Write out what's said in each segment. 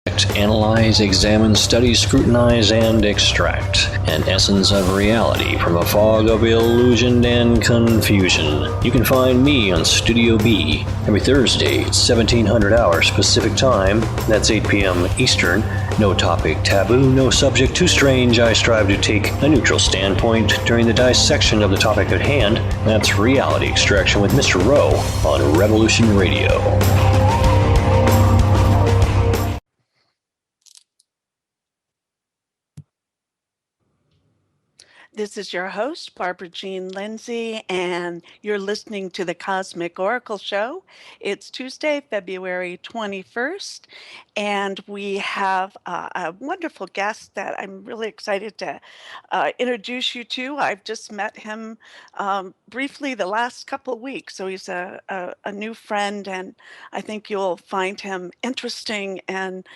Analyze, examine, study, scrutinize, and extract an essence of reality from a fog of illusion and confusion. You can find me on Studio B every Thursday at 1700 hours Pacific Time. That's 8 p.m. Eastern. No topic taboo, no subject too strange. I strive to take a neutral standpoint during the dissection of the topic at hand. That's Reality Extraction with Mr. Rowe on Revolution Radio. This is your host, Barbara Jean Lindsay, and you're listening to the Cosmic Oracle Show. It's Tuesday, February 21st, and we have a wonderful guest that I'm really excited to introduce you to. I've just met him briefly the last couple of weeks, so he's a new friend, and I think you'll find him interesting and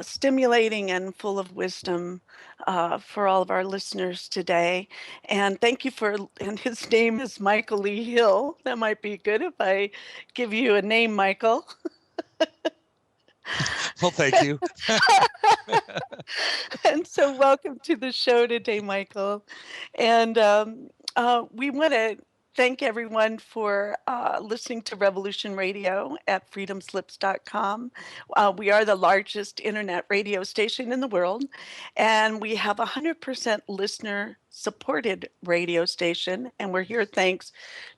stimulating and full of wisdom for all of our listeners today. And thank you and his name is Michael Lee Hill. That might be good if I give you a name, Michael. Well, thank you. And so welcome to the show today, Michael. And we want to thank everyone for listening to Revolution Radio at freedomslips.com. We are the largest internet radio station in the world, and we have a 100% listener-supported radio station, and we're here thanks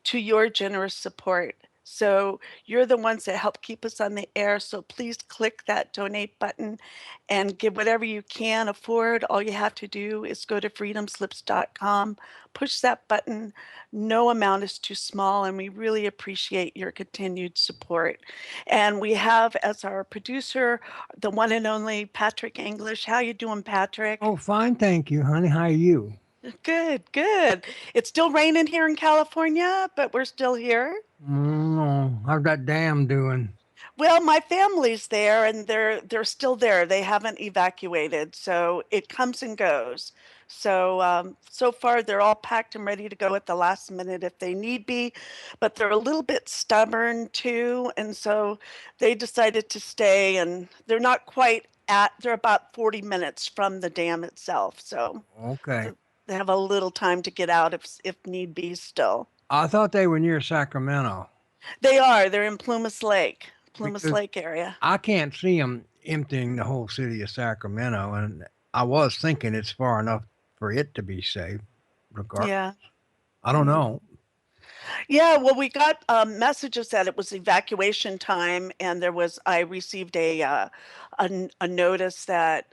to your generous support. So you're the ones that help keep us on the air. So please click that donate button and give whatever you can afford. All you have to do is go to freedomslips.com, push that button. No amount is too small, and we really appreciate your continued support. And we have as our producer, the one and only Patrick English. How you doing, Patrick? Oh, fine. Thank you, honey. How are you? Good, good. It's still raining here in California, but we're still here. How's that dam doing? Well, my family's there, and they're still there. They haven't evacuated, so it comes and goes. So so far they're all packed and ready to go at the last minute if they need be, but they're a little bit stubborn too, and so they decided to stay. And they're not quite they're about 40 minutes from the dam itself, so Okay. they have a little time to get out if need be still. I thought they were near Sacramento. They are. They're in Plumas Lake Because Lake area. I can't see them emptying the whole city of Sacramento, and I was thinking it's far enough for it to be safe. Regardless, Yeah. I don't know. Yeah, well, we got messages that it was evacuation time, and I received a notice that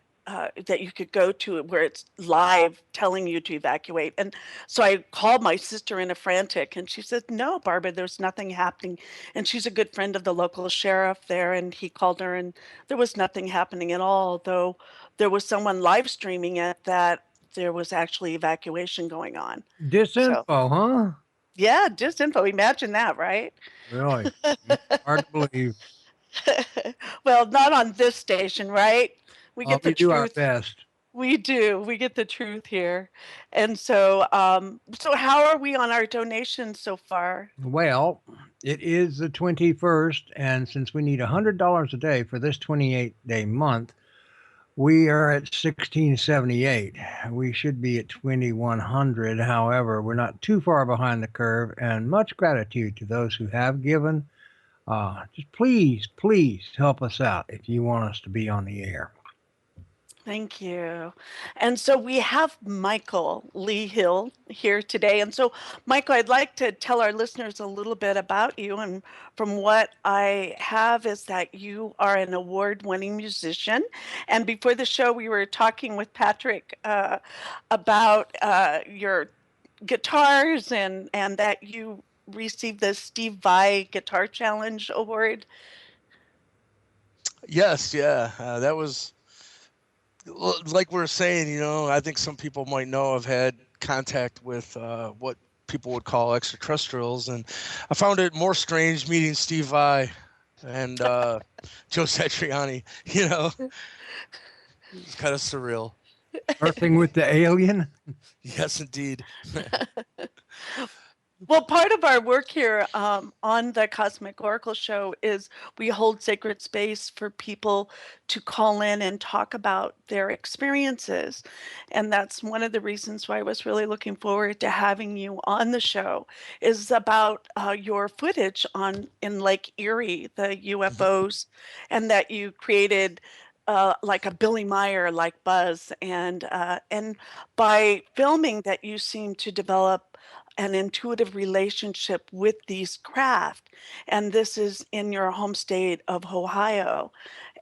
that you could go to where it's live telling you to evacuate. And so I called my sister in a frantic, and she said, "No, Barbara, there's nothing happening." And she's a good friend of the local sheriff there, and he called her, and there was nothing happening at all, though there was someone live streaming it that there was actually evacuation going on. Disinfo, huh? Yeah, just info. Imagine that, right? Really? Hard to believe. Well, not on this station, right? We get the We do our truth. best. We do. We get the truth here. And so, so how are we on our donations so far? Well, it is the 21st, and since we need $100 a day for this 28-day month, we are at 1678. We should be at 2100. However, we're not too far behind the curve, and much gratitude to those who have given. Just please help us out if you want us to be on the air. Thank you. And so we have Michael Lee Hill here today. And so, Michael, I'd like to tell our listeners a little bit about you. And from what I have is that you are an award-winning musician. And before the show, we were talking with Patrick about your guitars and that you received the Steve Vai Guitar Challenge Award. Yes, yeah. That was, like we were saying, I think some people might know I've had contact with what people would call extraterrestrials, and I found it more strange meeting Steve Vai and Joe Satriani. It's kind of surreal. Earthing with the alien? Yes, indeed. Well, part of our work here on the Cosmic Oracle Show is we hold sacred space for people to call in and talk about their experiences. And that's one of the reasons why I was really looking forward to having you on the show is about your footage on in Lake Erie, the Mhm. UFOs, and that you created like a Billy Meier like buzz and by filming that you seem to develop an intuitive relationship with these craft. And this is in your home state of Ohio.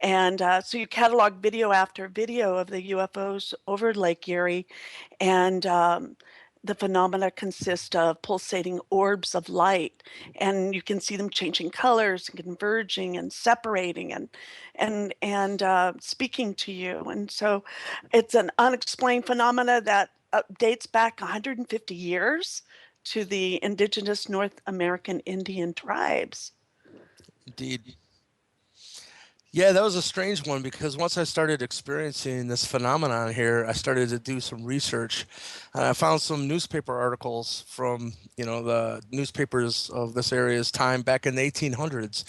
And so you catalog video after video of the UFOs over Lake Erie. And the phenomena consist of pulsating orbs of light. And you can see them changing colors and converging and separating and speaking to you. And so it's an unexplained phenomena that dates back 150 years to the indigenous North American Indian tribes. Indeed. Yeah, that was a strange one because once I started experiencing this phenomenon here, I started to do some research, and I found some newspaper articles from, the newspapers of this area's time back in the 1800s,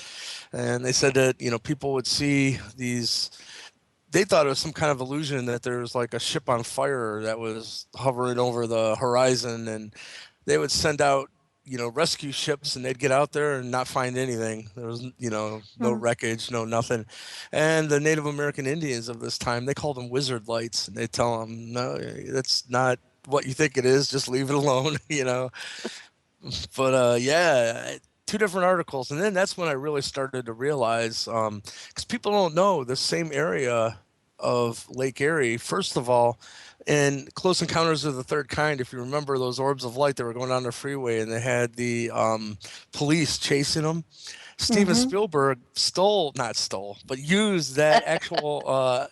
and they said that, people would see these. They thought it was some kind of illusion that there was like a ship on fire that was hovering over the horizon, and they would send out rescue ships, and they'd get out there and not find anything. There was no Mm. wreckage, no nothing. And the Native American Indians of this time, they called them wizard lights, and they tell them, no, that's not what you think it is, just leave it alone. But yeah, two different articles, and then that's when I really started to realize, because people don't know the same area of Lake Erie. First of all, in Close Encounters of the Third Kind, if you remember those orbs of light that were going down the freeway, and they had the police chasing them. Steven Hmm. Spielberg not stole, but used that actual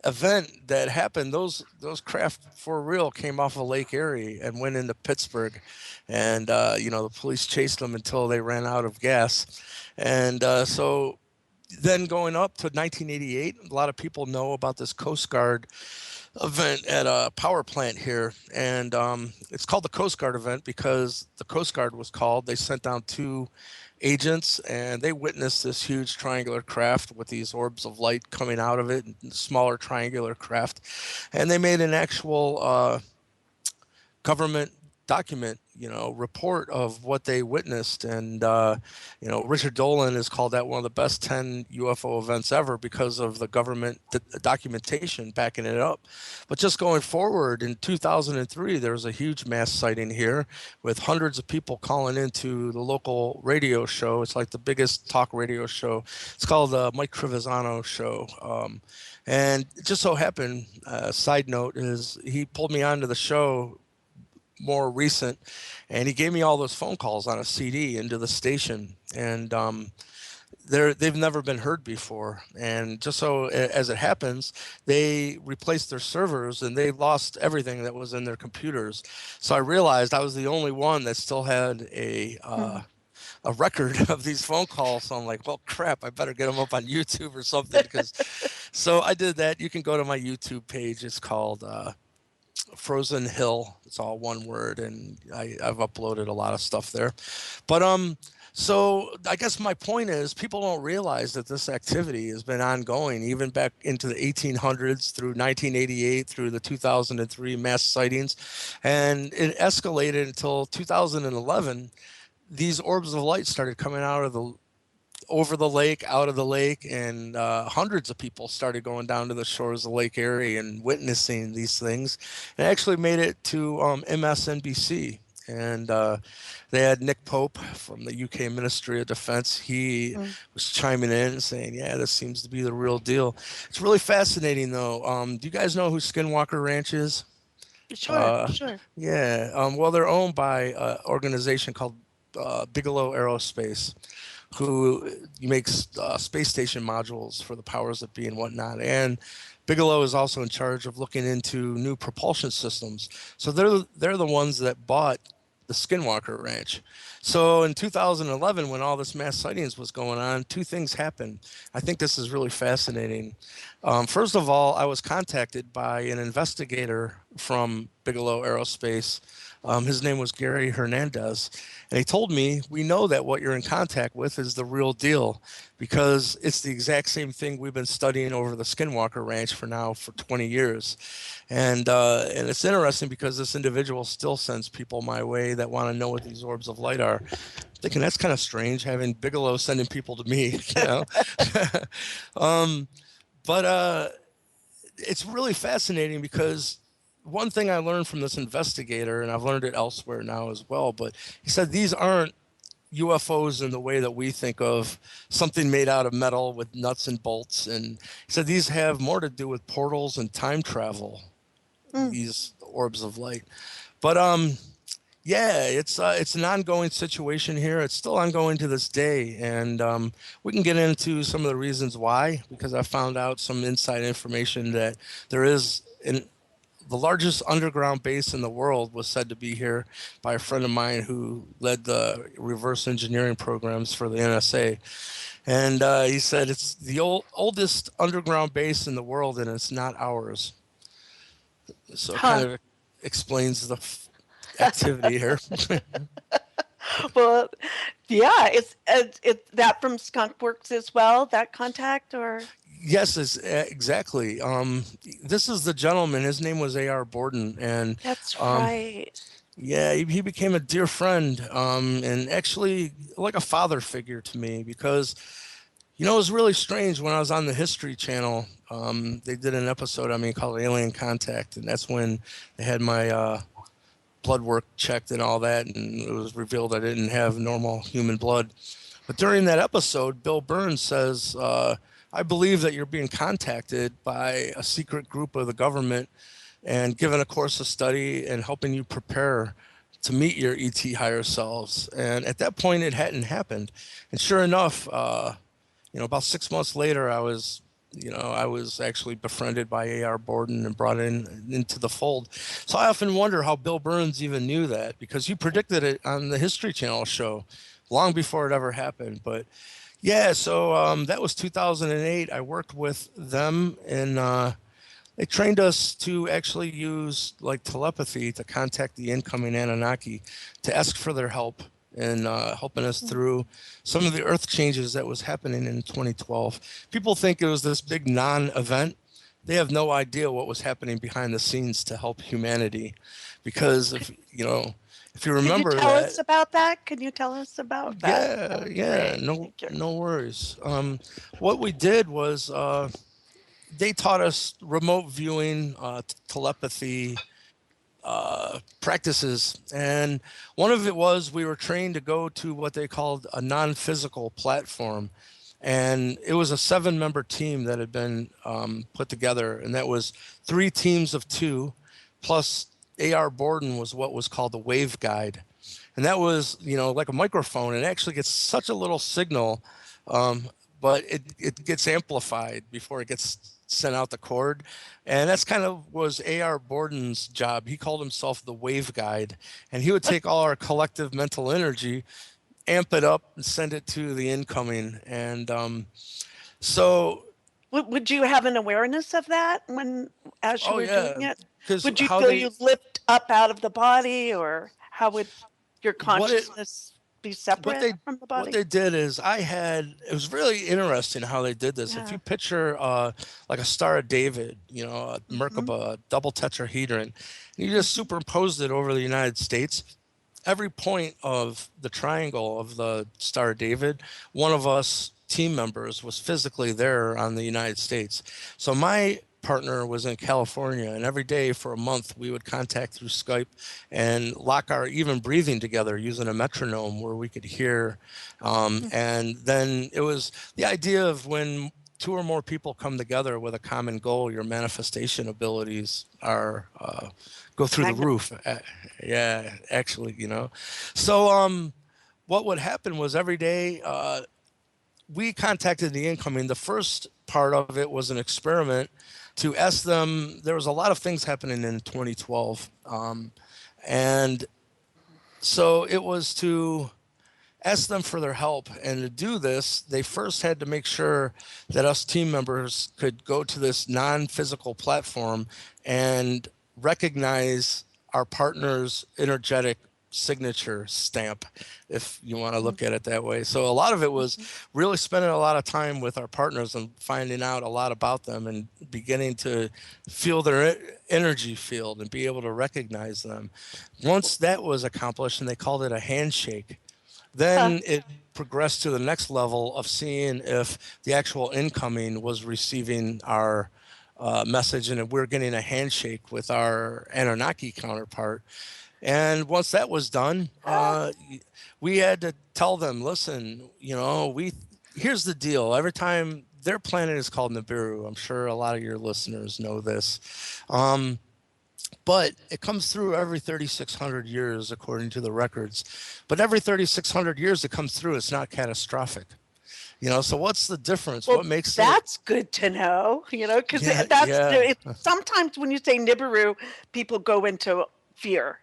event that happened. Those craft for real came off of Lake Erie and went into Pittsburgh, and the police chased them until they ran out of gas, and so. Then going up to 1988, a lot of people know about this Coast Guard event at a power plant here, and it's called the Coast Guard event because the Coast Guard was called. They sent down two agents, and they witnessed this huge triangular craft with these orbs of light coming out of it, and smaller triangular craft, and they made an actual government document, report of what they witnessed. And, Richard Dolan has called that one of the best 10 UFO events ever because of the government documentation backing it up. But just going forward, in 2003, there was a huge mass sighting here with hundreds of people calling into the local radio show. It's like the biggest talk radio show. It's called the Mike Trevisano Show. And it just so happened, side note, is he pulled me onto the show more recent, and he gave me all those phone calls on a CD into the station, and they've never been heard before. And just so as it happens, they replaced their servers and they lost everything that was in their computers. So I realized I was the only one that still had a record of these phone calls. So I'm like, well, crap, I better get them up on YouTube or something. So I did that. You can go to my YouTube page. It's called Frozen Hill. It's all one word, and I've uploaded a lot of stuff there. But so I guess my point is people don't realize that this activity has been ongoing even back into the 1800s through 1988 through the 2003 mass sightings, and it escalated until 2011. These orbs of light started coming out of the over the lake, out of the lake, and hundreds of people started going down to the shores of Lake Erie and witnessing these things. And actually made it to MSNBC. And they had Nick Pope from the UK Ministry of Defense. He was chiming in and saying, yeah, this seems to be the real deal. It's really fascinating, though. Do you guys know who Skinwalker Ranch is? Sure, sure. Yeah. Well, they're owned by an organization called Bigelow Aerospace, who makes space station modules for the powers that be and whatnot. And Bigelow is also in charge of looking into new propulsion systems. So they're the ones that bought the Skinwalker Ranch. So in 2011, when all this mass sightings was going on, two things happened. I think this is really fascinating. First of all, I was contacted by an investigator from Bigelow Aerospace. His name was Gary Hernandez, And he told me, we know that what you're in contact with is the real deal, because it's the exact same thing we've been studying over the Skinwalker Ranch for 20 years. And it's interesting because this individual still sends people my way that want to know what these orbs of light are. Thinking that's kind of strange, having Bigelow sending people to me, you know. But it's really fascinating, because one thing I learned from this investigator, and I've learned it elsewhere now as well, but he said these aren't UFOs in the way that we think of something made out of metal with nuts and bolts. And he said these have more to do with portals and time travel, these orbs of light. But yeah, it's an ongoing situation here. It's still ongoing to this day, and we can get into some of the reasons why, because I found out some inside information that there is the largest underground base in the world was said to be here by a friend of mine who led the reverse engineering programs for the NSA. And he said it's the oldest underground base in the world, and it's not ours. So it kind of explains the activity here. Well, yeah, it's that from Skunk Works as well, that contact, or? Yes, exactly. This is the gentleman. His name was A.R. Borden, and That's right. yeah, he became a dear friend, and actually like a father figure to me, because you know, it was really strange when I was on the History Channel. They did an episode on me called Alien Contact, and that's when they had my blood work checked and all that, and it was revealed I didn't have normal human blood. But during that episode, Bill Burns says, I believe that you're being contacted by a secret group of the government and given a course of study and helping you prepare to meet your ET higher selves. And at that point, it hadn't happened. And sure enough, about 6 months later, I was actually befriended by A.R. Borden and brought into the fold. So I often wonder how Bill Burns even knew that, because he predicted it on the History Channel show long before it ever happened. But yeah, so that was 2008. I worked with them, and they trained us to actually use like telepathy to contact the incoming Anunnaki to ask for their help and helping us through some of the earth changes that was happening in 2012. People think it was this big non-event. They have no idea what was happening behind the scenes to help humanity, because if you remember Can you tell us about that? Can you tell us about that? Yeah, no worries. What we did was they taught us remote viewing, telepathy, practices, and one of it was we were trained to go to what they called a non-physical platform, and it was a 7-member team that had been put together, and that was 3 teams of 2 plus A.R. Borden was what was called the wave guide, and that was like a microphone, and it actually gets such a little signal, but it gets amplified before it gets sent out the cord. And that's kind of was A.R. Borden's job. He called himself the wave guide, and he would take all our collective mental energy, amp it up, and send it to the incoming. And so would you have an awareness of that as you were doing it? Would you feel you lift up out of the body, or how would your consciousness be separate from the body? What they did is it was really interesting how they did this. Yeah. If you picture like a Star of David, a Merkaba, a double tetrahedron, and you just superimposed it over the United States, every point of the triangle of the Star of David, one of us team members was physically there on the United States. So my partner was in California, and every day for a month we would contact through Skype and lock our even breathing together using a metronome where we could hear. And then it was the idea of when 2 or more people come together with a common goal, your manifestation abilities are go through the roof. Yeah, actually, So what would happen was every day we contacted the incoming. The first part of it was an experiment to ask them. There was a lot of things happening in 2012. And so it was to ask them for their help. And to do this, they first had to make sure that us team members could go to this non-physical platform and recognize our partner's energetic signature stamp, if you want to look at it that way. So a lot of it was really spending a lot of time with our partners and finding out a lot about them and beginning to feel their energy field and be able to recognize them. Once that was accomplished, and they called it a handshake, then it progressed to the next level of seeing if the actual incoming was receiving our message, and we're getting a handshake with our Anunnaki counterpart. And once that was done, we had to tell them, listen, here's the deal. Every time their planet is called Nibiru, I'm sure a lot of your listeners know this. But it comes through every 3,600 years, according to the records. But every 3,600 years it comes through, it's not catastrophic. So what's the difference? Well, what makes that's good to know, because sometimes when you say Nibiru, people go into fear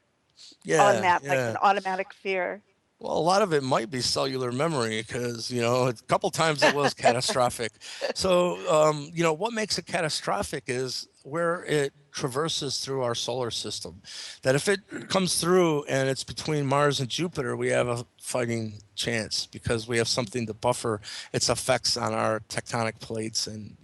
on that, like an automatic fear. Well, a lot of it might be cellular memory because, a couple times it was catastrophic. So, what makes it catastrophic is where it traverses through our solar system. That if it comes through and it's between Mars and Jupiter, we have a fighting chance because we have something to buffer its effects on our tectonic plates and,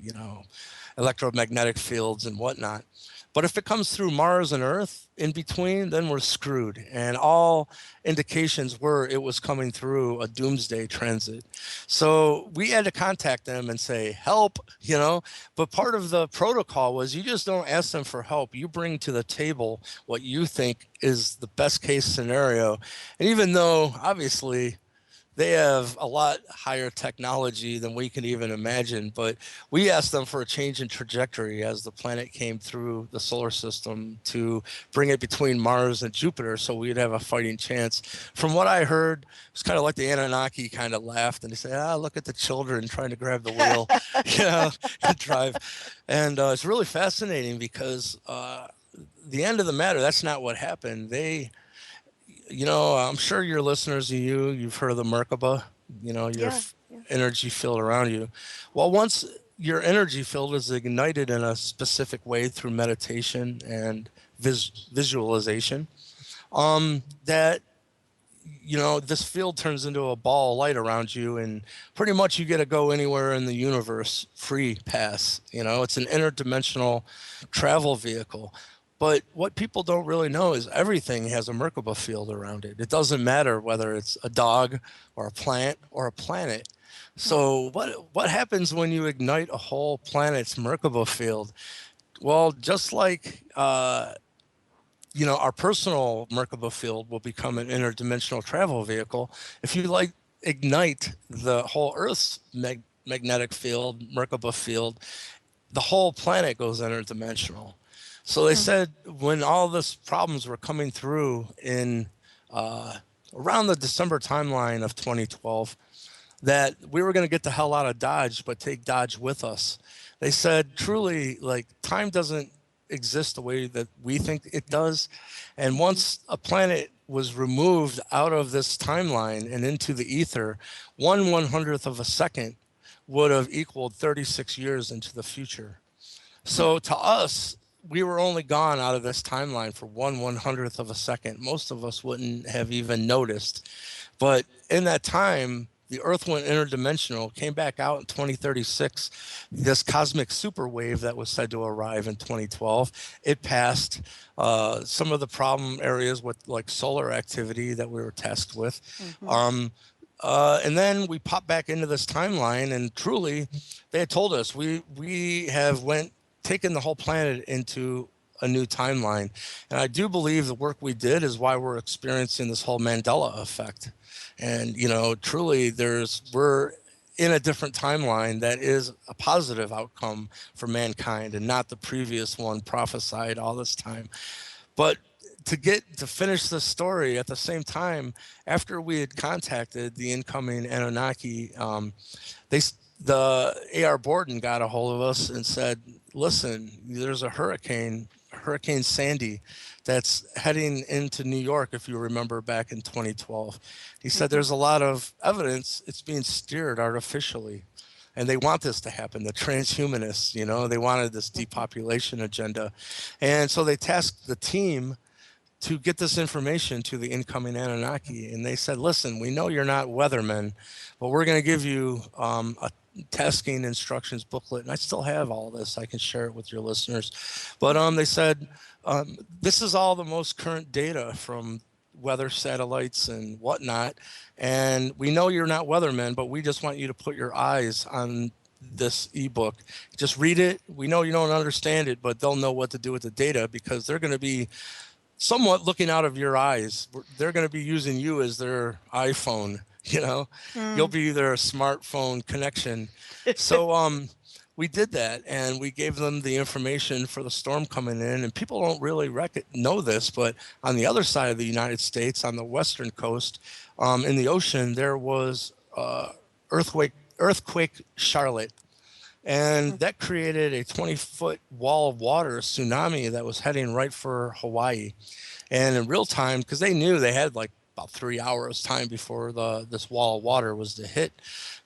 electromagnetic fields and whatnot. But if it comes through Mars and Earth in between, then we're screwed. And all indications were it was coming through a doomsday transit. So we had to contact them and say, help, But part of the protocol was you just don't ask them for help. You bring to the table what you think is the best case scenario. And even though, obviously, they have a lot higher technology than we can even imagine, but we asked them for a change in trajectory as the planet came through the solar system to bring it between Mars and Jupiter so we'd have a fighting chance. From what I heard, it's kind of like the Anunnaki kind of laughed and they said, look at the children trying to grab the wheel, and drive. And it's really fascinating because the end of the matter, that's not what happened. I'm sure your listeners, you've heard of the Merkaba, your energy field around you. Well, once your energy field is ignited in a specific way through meditation and visualization, that, this field turns into a ball of light around you and pretty much you get to go anywhere in the universe, free pass. It's an interdimensional travel vehicle. But what people don't really know is everything has a Merkaba field around it. It doesn't matter whether it's a dog or a plant or a planet. So what happens when you ignite a whole planet's Merkaba field? Well, just like, our personal Merkaba field will become an interdimensional travel vehicle. If you ignite the whole Earth's magnetic field, Merkaba field, the whole planet goes interdimensional. So they said when all these problems were coming through in around the December timeline of 2012, that we were going to get the hell out of Dodge, but take Dodge with us. They said, truly, time doesn't exist the way that we think it does. And once a planet was removed out of this timeline and into the ether, 1/100th of a second would have equaled 36 years into the future. So to us, we were only gone out of this timeline for 1/100th of a second. Most of us wouldn't have even noticed. But in that time, the Earth went interdimensional, came back out in 2036. This cosmic super wave that was said to arrive in 2012, it passed some of the problem areas with solar activity that we were tasked with. And then we popped back into this timeline, and truly, they had told us we have taken the whole planet into a new timeline. And I do believe the work we did is why we're experiencing this whole Mandela effect. And, truly we're in a different timeline that is a positive outcome for mankind and not the previous one prophesied all this time. But to finish the story at the same time, after we had contacted the incoming Anunnaki, the AR Borden got a hold of us and said, listen, there's a Hurricane Sandy, that's heading into New York, if you remember back in 2012. He said there's a lot of evidence it's being steered artificially. And they want this to happen. The transhumanists, they wanted this depopulation agenda. And so they tasked the team to get this information to the incoming Anunnaki. And they said, listen, we know you're not weathermen, but we're going to give you a tasking instructions booklet. And I still have all this. I can share it with your listeners. But they said, this is all the most current data from weather satellites and whatnot. And we know you're not weathermen, but we just want you to put your eyes on this ebook. Just read it. We know you don't understand it, but they'll know what to do with the data because they're going to be somewhat looking out of your eyes. They're going to be using you as their iPhone, you know. You'll be their smartphone connection. So we did that, and we gave them the information for the storm coming in. And people don't really know this, but on the other side of the United States, on the western coast, in the ocean, there was earthquake Charlotte. And that created a 20-foot wall of water, a tsunami that was heading right for Hawaii. And in real time, because they knew they had like about 3 hours time before this wall of water was to hit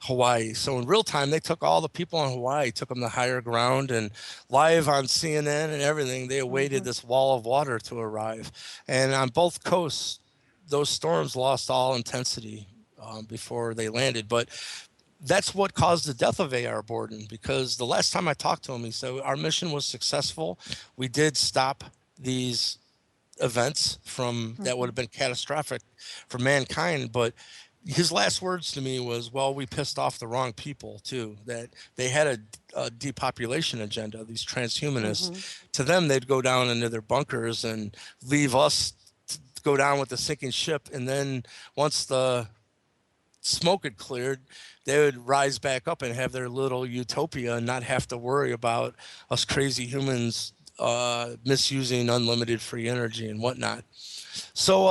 Hawaii. So in real time, they took all the people in Hawaii, took them to higher ground, and live on CNN and everything, they awaited this wall of water to arrive. And on both coasts, those storms lost all intensity before they landed. But that's what caused the death of A.R. Borden, because the last time I talked to him, he said, our mission was successful. We did stop these events that would have been catastrophic for mankind. But his last words to me was, well, we pissed off the wrong people too, that they had a depopulation agenda, these transhumanists. To them, they'd go down into their bunkers and leave us to go down with the sinking ship. And then once the smoke had cleared, they would rise back up and have their little utopia and not have to worry about us crazy humans misusing unlimited free energy and whatnot. So,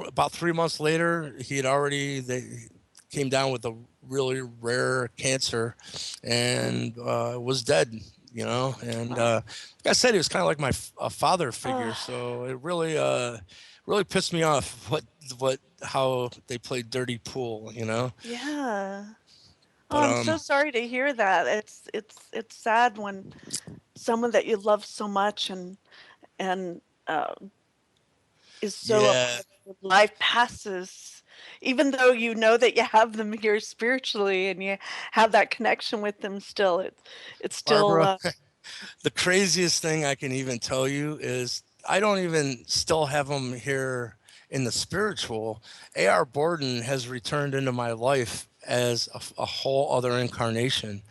about 3 months later, they came down with a really rare cancer and was dead, And like I said, he was kind of like my father figure. So it really pissed me off how they played dirty pool, Yeah. But, I'm so sorry to hear that. It's sad when someone that you love so much and is so yeah, life passes, even though you know that you have them here spiritually and you have that connection with them still. It's still Barbara, the craziest thing I can even tell you is I don't even still have them here in the spiritual. A.R. Borden has returned into my life as a whole other incarnation.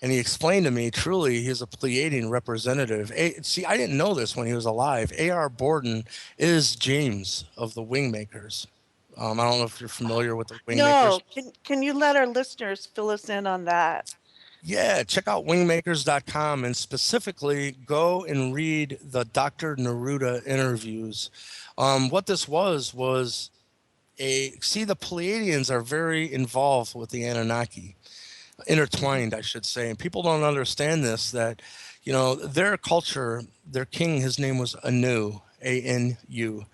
And he explained to me, truly, he's a Pleiadian representative. See, I didn't know this when he was alive. A.R. Borden is James of the WingMakers. I don't know if you're familiar with the WingMakers. No. Can you let our listeners fill us in on that? Yeah, check out wingmakers.com and specifically go and read the Dr. Neruda interviews. What this was the Pleiadians are very involved with the Anunnaki, intertwined, I should say. And people don't understand this, that, their culture, their king, his name was Anu, A-N-U.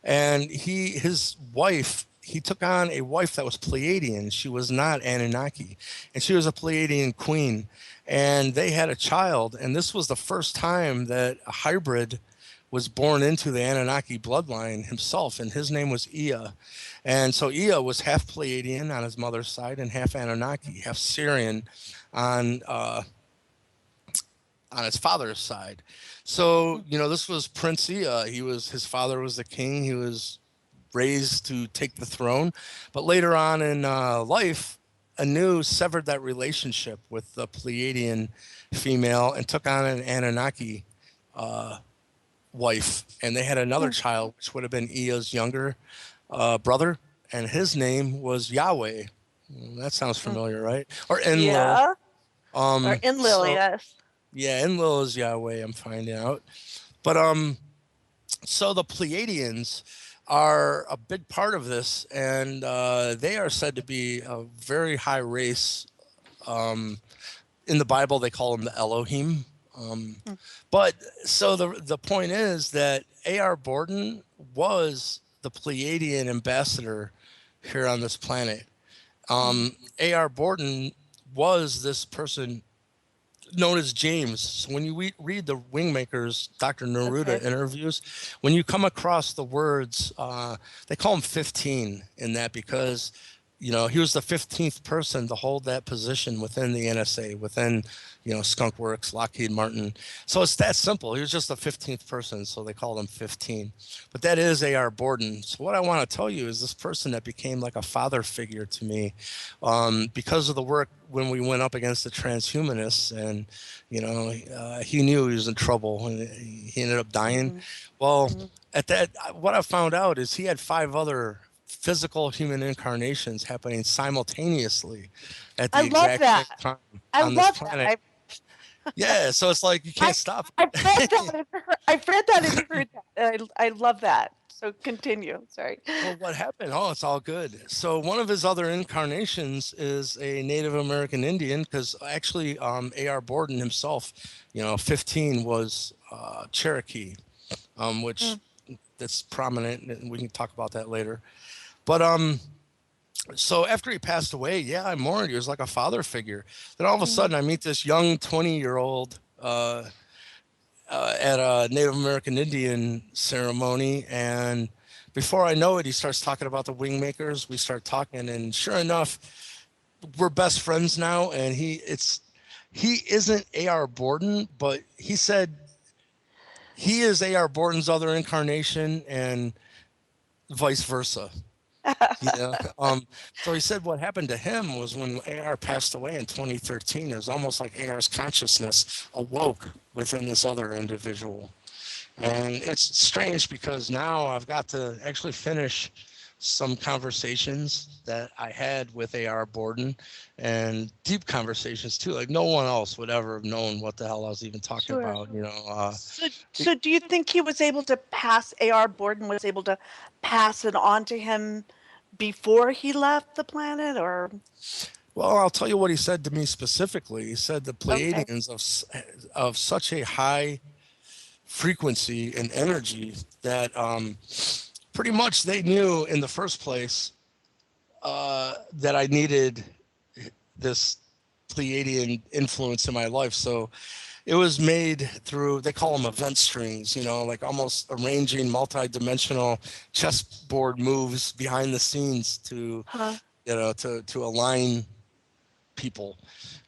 And his wife, he took on a wife that was Pleiadian. She was not Anunnaki, and she was a Pleiadian queen. And they had a child, and this was the first time that a hybrid was born into the Anunnaki bloodline himself, and his name was Ea. And so Ea was half Pleiadian on his mother's side and half Anunnaki, half Syrian on his father's side. So, this was Prince Ea. His father was the king. He was raised to take the throne. But later on in life, Anu severed that relationship with the Pleiadian female and took on an Anunnaki wife. And they had another child, which would have been Ea's younger brother. And his name was Yahweh. That sounds familiar, right? Or Enlil. Yeah. Or Enlil, yes. Yeah, Enlil is Yahweh, I'm finding out. But so the Pleiadians are a big part of this, and they are said to be a very high race. In the Bible, they call them the Elohim. But so the point is that A.R. Borden was the Pleiadian ambassador here on this planet. A.R. Borden was this person known as James. So when you read the WingMakers, Dr. Neruda Okay. interviews, when you come across the words, they call him 15 in that because, you know, he was the 15th person to hold that position within the NSA, within, you know, Skunk Works, Lockheed Martin. So it's that simple. He was just the 15th person, so they called him 15. But that is A.R. Borden. So what I want to tell you is this person that became like a father figure to me, because of the work when we went up against the transhumanists, and you know, he knew he was in trouble, and he ended up dying. Mhm. Well, Mhm. at that, what I found out is he had 5 other physical human incarnations happening simultaneously at I the love exact same that. time I on this love that. planet. Yeah, so it's like you I can't stop I've read it. that and I've read that and heard that. I love that. So continue. Sorry. Well, what happened? Oh, it's all good. So one of his other incarnations is a Native American Indian, because actually, A.R. Borden himself, you know, 15 was Cherokee, which Mm. that's prominent, and we can talk about that later. But so after he passed away, yeah, I mourned. He was like a father figure. Then all of a Mhm. sudden, I meet this young 20-year-old at a Native American Indian ceremony, and before I know it, he starts talking about the WingMakers. We start talking, and sure enough, we're best friends now. And he isn't A.R. Borden, but he said he is A.R. Borden's other incarnation, and vice versa. Yeah. So he said what happened to him was when AR passed away in 2013, it was almost like AR's consciousness awoke within this other individual. And it's strange because now I've got to actually finish some conversations that I had with AR Borden, and deep conversations too. Like no one else would ever have known what the hell I was even talking Sure. about, you know. So do you think he was able to pass A.R. Borden was able to pass it on to him before he left the planet, or Well, I'll tell you what he said to me specifically. He said the okay. Pleiadians of such a high frequency and energy that pretty much they knew in the first place that I needed this Pleiadian influence in my life. So it was made through, they call them event strings, you know, like almost arranging multi-dimensional chessboard moves behind the scenes to, Huh? you know, to align people.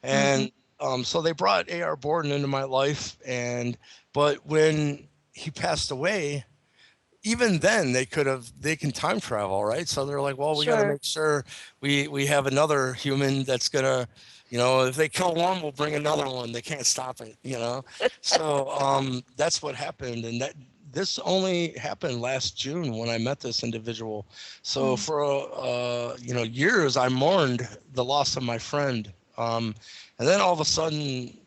Mm-hmm. And so they brought A.R. Borden into my life. But when he passed away, even then they can time travel, right? So they're like, well, we got to Sure. make sure we have another human that's gonna, you know, if they kill one, we'll bring another one. They can't stop it, you know. So that's what happened, and that this only happened last June when I met this individual. So Mm. for you know, years I mourned the loss of my friend, and then all of a sudden,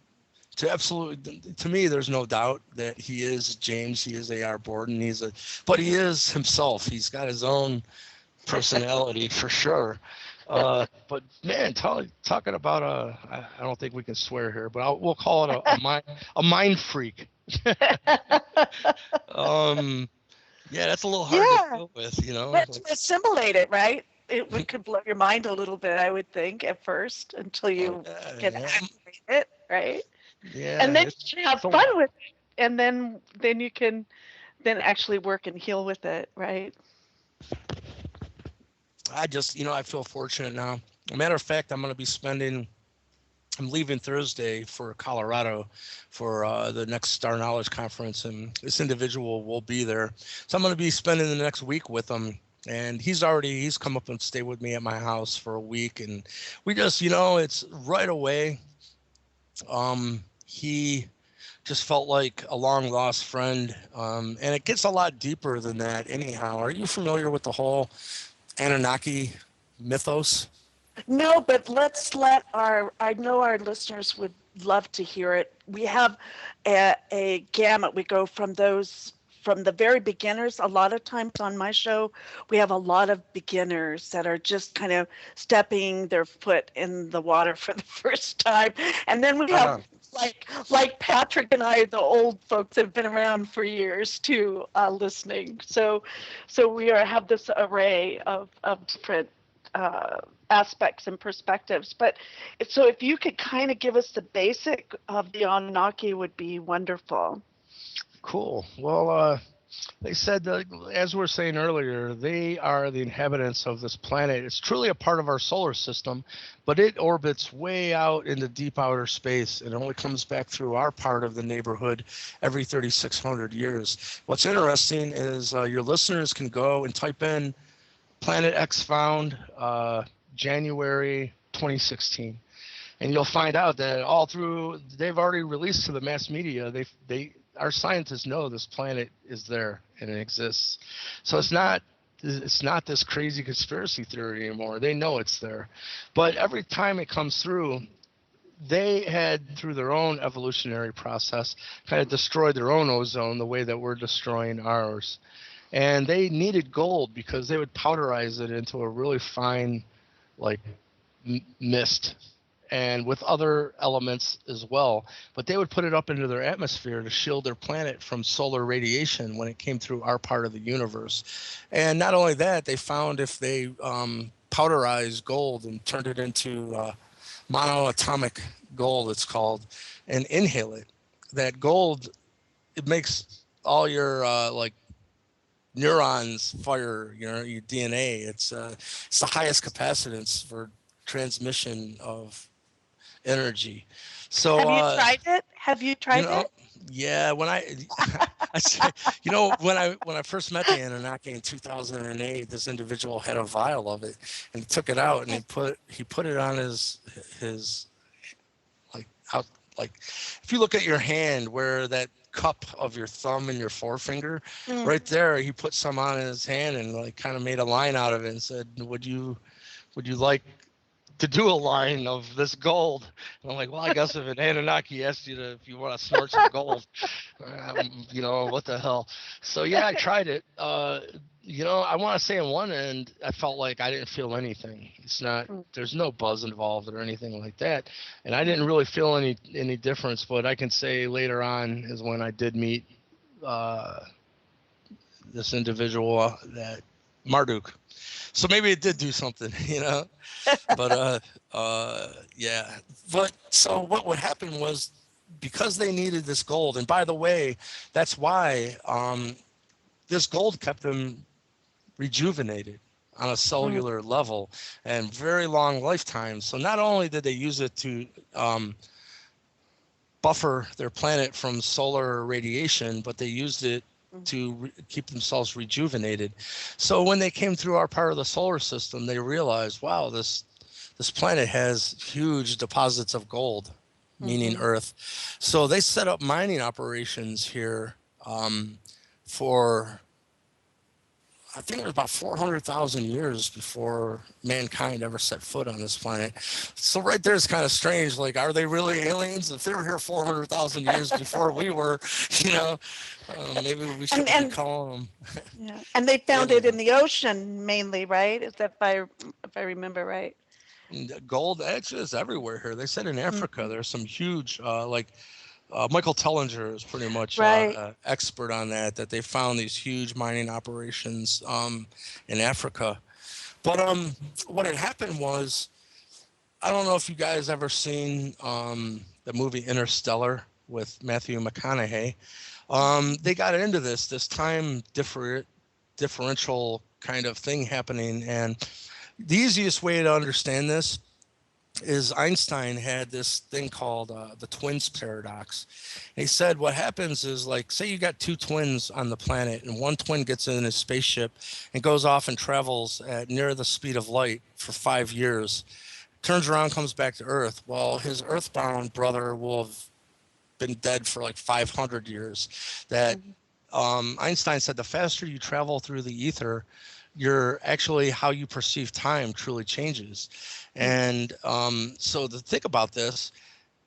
to me, there's no doubt that he is James. He is A.R. Borden. But he is himself. He's got his own personality for sure. But man, talking about I don't think we can swear here, but we'll call it a mind freak. um, yeah, that's a little hard to Yeah. deal with, you know. Let's assimilate it, right? Could blow your mind a little bit, I would think, at first, until you can Yeah, activate it, right? And yeah, then you can have so fun with it, and then you can then actually work and heal with it, right? I just, you know, I feel fortunate now. A matter of fact, I'm leaving Thursday for Colorado for the next Star Knowledge Conference, and this individual will be there. So I'm going to be spending the next week with him. And he's come up and stayed with me at my house for a week, and we just, you know, it's right away. He just felt like a long lost friend, and it gets a lot deeper than that. Anyhow, are you familiar with the whole Anunnaki mythos? No, but let's let I know our listeners would love to hear it. We have a gamut. We go from those from the very beginners. A lot of times on my show, we have a lot of beginners that are just kind of stepping their foot in the water for the first time. And then we have Uh, like Patrick and I, the old folks have been around for years too, listening. So we have this array of different aspects and perspectives. But so if you could kind of give us the basic of the Anunnaki would be wonderful. Cool. Well, they said, as we were saying earlier, they are the inhabitants of this planet. It's truly a part of our solar system, but it orbits way out into deep outer space. It only comes back through our part of the neighborhood every 3,600 years. What's interesting is your listeners can go and type in Planet X found January 2016. And you'll find out that all through, they've already released to the mass media, our scientists know this planet is there and it exists. So it's not this crazy conspiracy theory anymore. They know it's there. But every time it comes through, they had, through their own evolutionary process, kind of destroyed their own ozone the way that we're destroying ours. And they needed gold because they would powderize it into a really fine, like, mist, and with other elements as well. But they would put it up into their atmosphere to shield their planet from solar radiation when it came through our part of the universe. And not only that, they found if they powderized gold and turned it into monoatomic gold, it's called, and inhale it, that gold, it makes all your like neurons fire, your DNA. It's the highest capacitance for transmission of energy. So have you tried it? Have you tried it? Yeah, when I when I first met the Anunnaki in 2008, this individual had a vial of it and he took it out and he put it on his like if you look at your hand where that cup of your thumb and your forefinger, right there, he put some on his hand and like kind of made a line out of it and said, would you like to do a line of this gold? And I'm like, well, I guess if an Anunnaki asked you if you want to snort some gold, what the hell? So yeah, I tried it. I want to say on one end, I felt like I didn't feel anything. There's no buzz involved or anything like that. And I didn't really feel any difference, but I can say later on is when I did meet this individual, that Marduk. So maybe it did do something, but yeah. But so what would happen was, because they needed this gold, and by the way, that's why this gold kept them rejuvenated on a cellular level and very long lifetimes. So not only did they use it to buffer their planet from solar radiation, but they used it to keep themselves rejuvenated. So when they came through our part of the solar system, they realized, wow, this planet has huge deposits of gold, meaning Earth. So they set up mining operations here for, I think it was about 400,000 years before mankind ever set foot on this planet. So right there is kind of strange. Like, are they really aliens? If they were here 400,000 years before we were, maybe we should be calling them. Yeah, and they found it in the ocean mainly, right? Is that if I remember right? Gold actually is everywhere here. They said in Africa there's some huge, Michael Tellinger is pretty much expert on that they found these huge mining operations in Africa. But what had happened was, I don't know if you guys ever seen the movie Interstellar with Matthew McConaughey. They got into this time differential kind of thing happening, and the easiest way to understand this is Einstein had this thing called the twins paradox. And he said what happens is, like, say you got two twins on the planet, and one twin gets in his spaceship and goes off and travels at near the speed of light for 5 years, turns around, comes back to Earth. Well, his earthbound brother will have been dead for like 500 years. That Einstein said the faster you travel through the ether, how you perceive time truly changes. And so to think about this,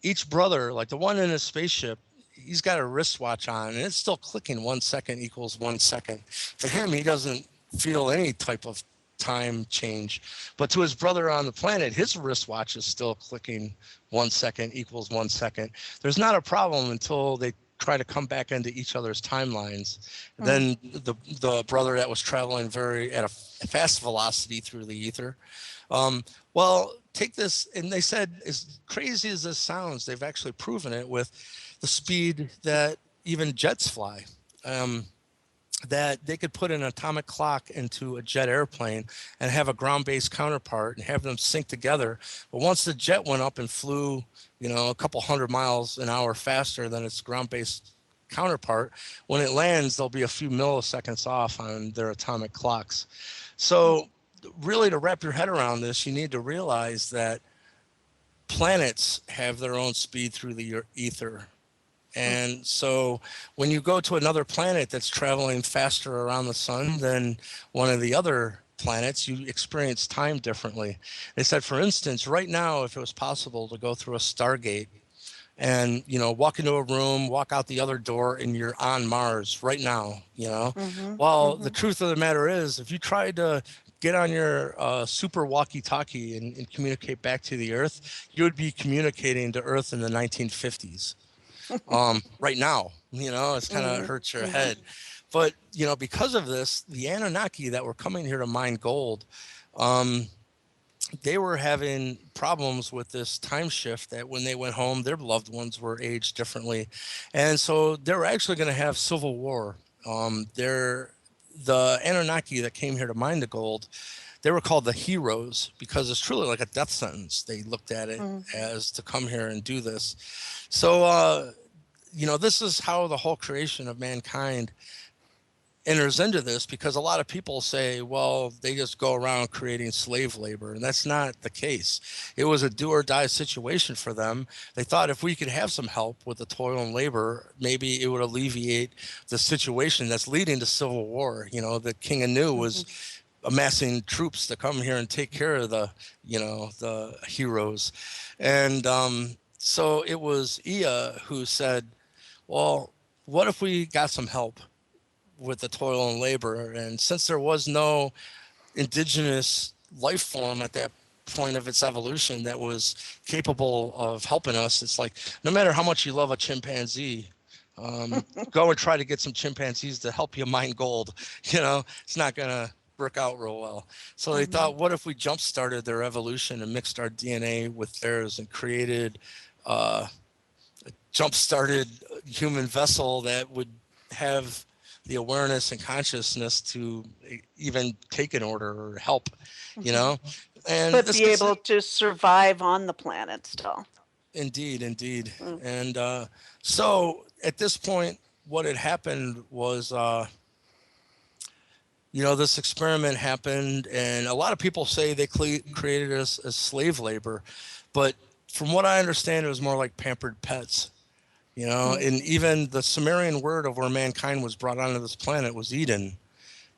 each brother, like the one in his spaceship, he's got a wristwatch on and it's still clicking 1 second equals 1 second. For him, he doesn't feel any type of time change. But to his brother on the planet, his wristwatch is still clicking 1 second equals 1 second. There's not a problem until they try to come back into each other's timelines. Mm. Then the brother that was traveling at a fast velocity through the ether. Well, take this, and they said, as crazy as this sounds, they've actually proven it with the speed that even jets fly. That they could put an atomic clock into a jet airplane and have a ground-based counterpart and have them sync together. But once the jet went up and flew, a couple 100 miles an hour faster than its ground-based counterpart, when it lands, they'll be a few milliseconds off on their atomic clocks. So really, to wrap your head around this, you need to realize that planets have their own speed through the ether. And so when you go to another planet that's traveling faster around the sun than one of the other planets, you experience time differently. They said, for instance, right now, if it was possible to go through a Stargate and, walk into a room, walk out the other door, and you're on Mars right now, Well, the truth of the matter is, if you tried to get on your super walkie-talkie and communicate back to the Earth, you would be communicating to Earth in the 1950s. Right now, it's kind of hurts your head. But, because of this, the Anunnaki that were coming here to mine gold, they were having problems with this time shift that when they went home, their loved ones were aged differently. And so they were actually going to have civil war. The Anunnaki that came here to mine the gold, they were called the heroes because it's truly like a death sentence. They looked at it as to come here and do this. So, this is how the whole creation of mankind enters into this, because a lot of people say, well, they just go around creating slave labor, and that's not the case. It was a do or die situation for them. They thought if we could have some help with the toil and labor, maybe it would alleviate the situation that's leading to civil war. The King Anu was amassing troops to come here and take care of the heroes. And so it was Ea who said, well, what if we got some help with the toil and labor? And since there was no indigenous life form at that point of its evolution that was capable of helping us, it's like, no matter how much you love a chimpanzee, go and try to get some chimpanzees to help you mine gold. It's not going to work out real well. So they thought, what if we jump started their evolution and mixed our DNA with theirs and created a jump-started human vessel that would have the awareness and consciousness to even take an order or help, and but be able to survive on the planet still. Indeed. And so at this point, what had happened was, this experiment happened, and a lot of people say they created us as slave labor, but from what I understand, it was more like pampered pets. And even the Sumerian word of where mankind was brought onto this planet was Eden.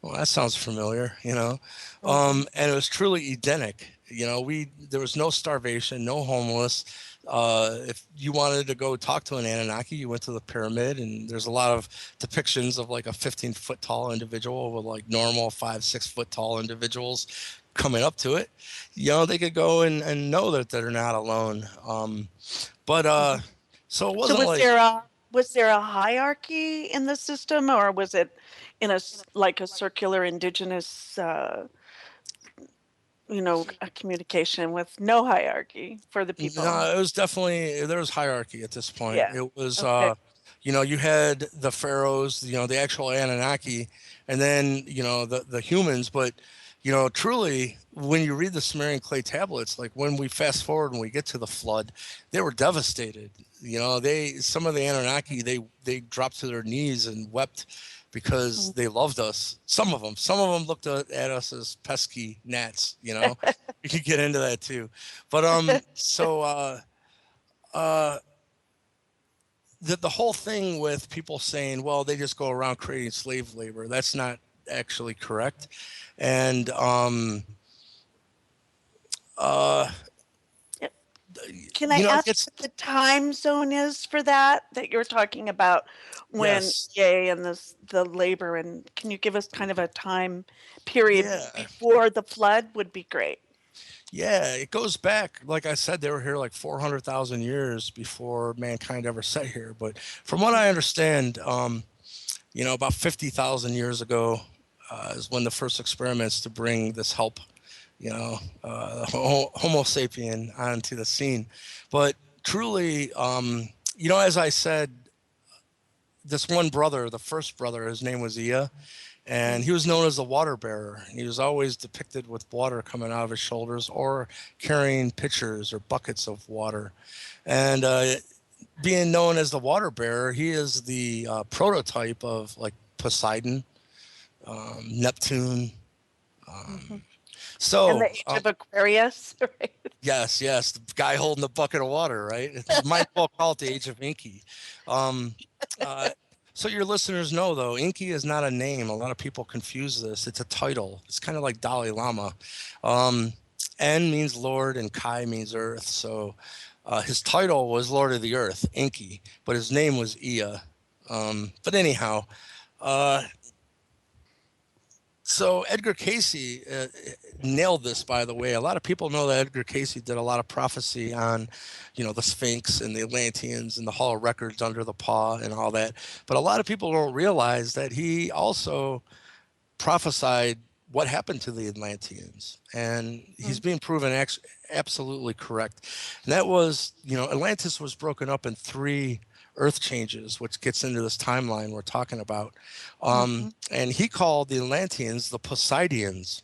Well, that sounds familiar, and it was truly Edenic. There was no starvation, no homeless. If you wanted to go talk to an Anunnaki, you went to the pyramid, and there's a lot of depictions of like a 15-foot tall individual with like normal 5-6 foot tall individuals coming up to it. They could go and know that they're not alone. So it wasn't was there a hierarchy in the system, or was it in a circular indigenous a communication with no hierarchy for the people? No, it was definitely, there was hierarchy at this point. Yeah. It was you had the pharaohs, the actual Anunnaki, and then the humans. But truly, when you read the Sumerian clay tablets, like when we fast forward and we get to the flood, they were devastated. Some of the Anunnaki, they dropped to their knees and wept because they loved us. Some of them looked at us as pesky gnats. You could get into that too. But the whole thing with people saying, well, they just go around creating slave labor, that's not actually correct. And can I ask what the time zone is for that you're talking about when and the labor, and can you give us kind of a time period before the flood would be great? Yeah, it goes back, like I said, they were here like 400,000 years before mankind ever set here. But from what I understand, about 50,000 years ago is when the first experiments to bring this help, Homo sapien onto the scene. But truly, as I said, this one brother, the first brother, his name was Ea, and he was known as the water bearer. He was always depicted with water coming out of his shoulders or carrying pitchers or buckets of water. And being known as the water bearer, he is the prototype of like Poseidon, Neptune. Mhm. And So, the age of Aquarius, right? yes, the guy holding the bucket of water, right? Might as well call it the Age of Inky. Um, uh, so your listeners know, though, Inky is not a name. A lot of people confuse this. It's a title. It's kind of like Dalai Lama. Um, N means Lord and Kai means Earth. So his title was Lord of the Earth, Inky, but his name was Ea. But anyhow, uh, so Edgar Casey nailed this, by the way. A lot of people know that Edgar Casey did a lot of prophecy on, the Sphinx and the Atlanteans and the Hall of Records under the paw and all that. But a lot of people don't realize that he also prophesied what happened to the Atlanteans, and he's being proven absolutely correct. And that was, Atlantis was broken up in three earth changes, which gets into this timeline we're talking about. And he called the Atlanteans the Poseidians.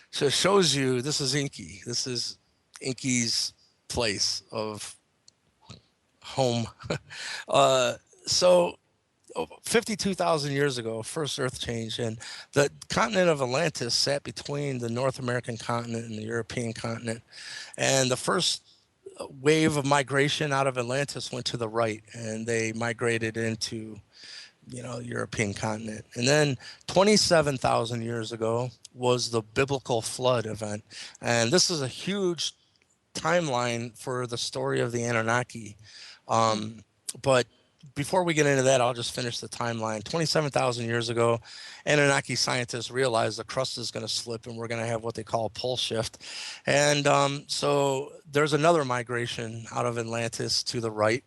So it shows you this is Inky. This is Inky's place of home. So 52,000 years ago, first earth change, and the continent of Atlantis sat between the North American continent and the European continent. And the first wave of migration out of Atlantis went to the right, and they migrated into, European continent. And then 27,000 years ago was the biblical flood event. And this is a huge timeline for the story of the Anunnaki. But before we get into that, I'll just finish the timeline. 27,000 years ago, Anunnaki scientists realized the crust is going to slip and we're going to have what they call a pole shift. And so there's another migration out of Atlantis to the right.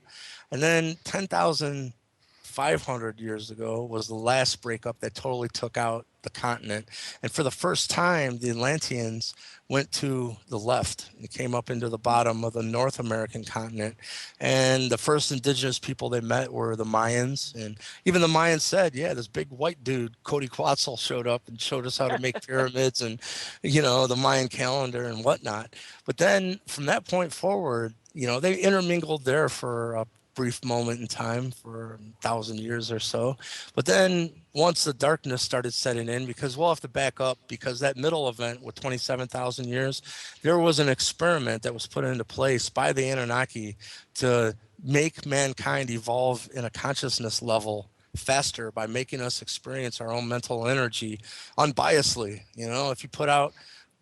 And then 10,500 years ago was the last breakup that totally took out the continent. And for the first time, the Atlanteans went to the left and came up into the bottom of the North American continent. And the first indigenous people they met were the Mayans. And even the Mayans said, yeah, this big white dude, Cody Quetzal, showed up and showed us how to make pyramids and, the Mayan calendar and whatnot. But then from that point forward, they intermingled there for a brief moment in time for 1,000 years or so. But then once the darkness started setting in, because we'll have to back up, because that middle event with 27,000 years, there was an experiment that was put into place by the Anunnaki to make mankind evolve in a consciousness level faster by making us experience our own mental energy unbiasedly. If you put out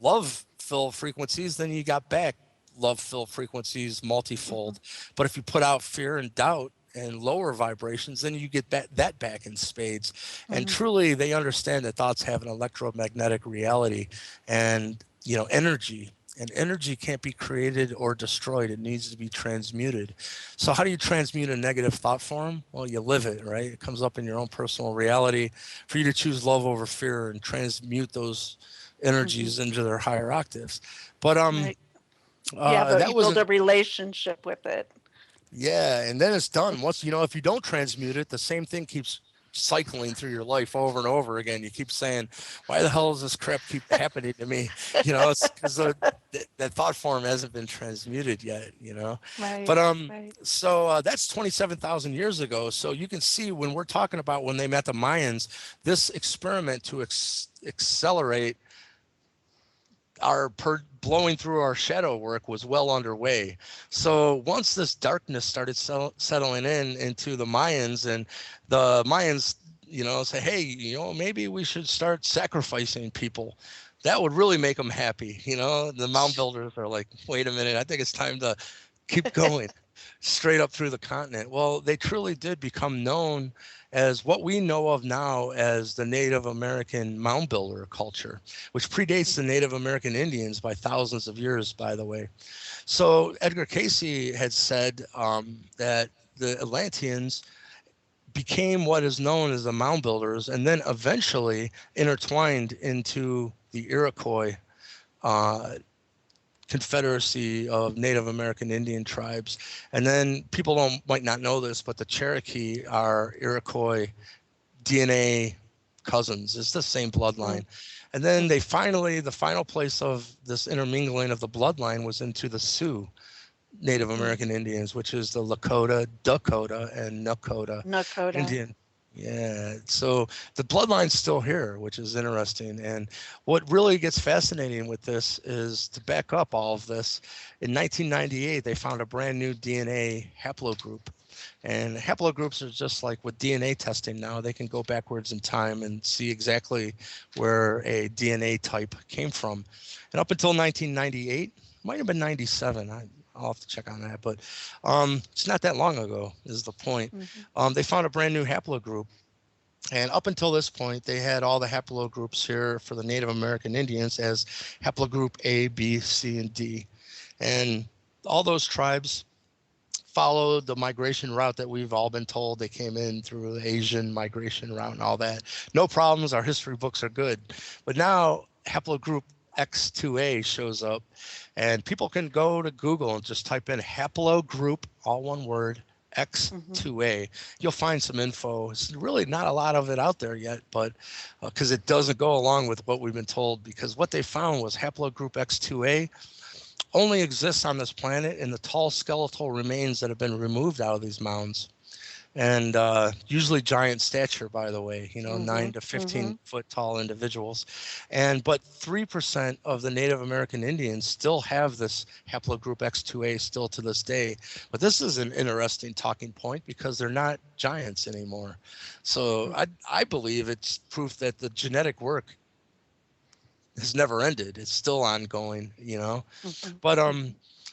love-filled frequencies, then you got back love-filled frequencies multifold. But if you put out fear and doubt and lower vibrations, then you get that back in spades. And truly, they understand that thoughts have an electromagnetic reality and, energy. And energy can't be created or destroyed. It needs to be transmuted. So how do you transmute a negative thought form? Well, you live it, right? It comes up in your own personal reality for you to choose love over fear and transmute those energies into their higher octaves. But Right. But that you was build a relationship with it. yeah, and then it's done. Once if you don't transmute it, the same thing keeps cycling through your life over and over again. You keep saying, "Why the hell does this crap keep happening to me?" It's because that thought form hasn't been transmuted yet. Right. But Right. so that's 27,000 years ago. So you can see when we're talking about when they met the Mayans, this experiment to accelerate our blowing through our shadow work was well underway. So once this darkness started settling into the Mayans, and the Mayans, say, hey, maybe we should start sacrificing people. That would really make them happy. The mound builders are like, wait a minute, I think it's time to keep going. straight up through the continent. Well, they truly did become known as what we know of now as the Native American mound builder culture, which predates the Native American Indians by thousands of years, by the way. So Edgar Cayce had said that the Atlanteans became what is known as the mound builders, and then eventually intertwined into the Iroquois uh, confederacy of Native American Indian tribes. And then people might not know this, but the Cherokee are Iroquois DNA cousins. It's the same bloodline. And then the final place of this intermingling of the bloodline was into the Sioux Native American Indians, which is the Lakota, Dakota, and Nakota Indian. Yeah, so the bloodline's still here, which is interesting. And what really gets fascinating with this is, to back up all of this, in 1998, they found a brand new DNA haplogroup. And haplogroups are just like with DNA testing now. They can go backwards in time and see exactly where a DNA type came from. And up until 1998, might have been 97, I'll have to check on that, but it's not that long ago is the point. They found a brand new haplogroup. And up until this point, they had all the haplogroups here for the Native American Indians as haplogroup A, B, C, and D. And all those tribes followed the migration route that we've all been told. They came in through the Asian migration route and all that. No problems. Our history books are good. But now haplogroup X2A shows up, and people can go to Google and just type in haplogroup, all one word, X2A. You'll find some info. It's really not a lot of it out there yet, but because it doesn't go along with what we've been told, because what they found was haplogroup X2A only exists on this planet in the tall skeletal remains that have been removed out of these mounds. And usually giant stature, by the way, 9 to 15 foot tall individuals. But 3% of the Native American Indians still have this haplogroup X2A still to this day. But this is an interesting talking point because they're not giants anymore. So I believe it's proof that the genetic work has never ended. It's still ongoing, But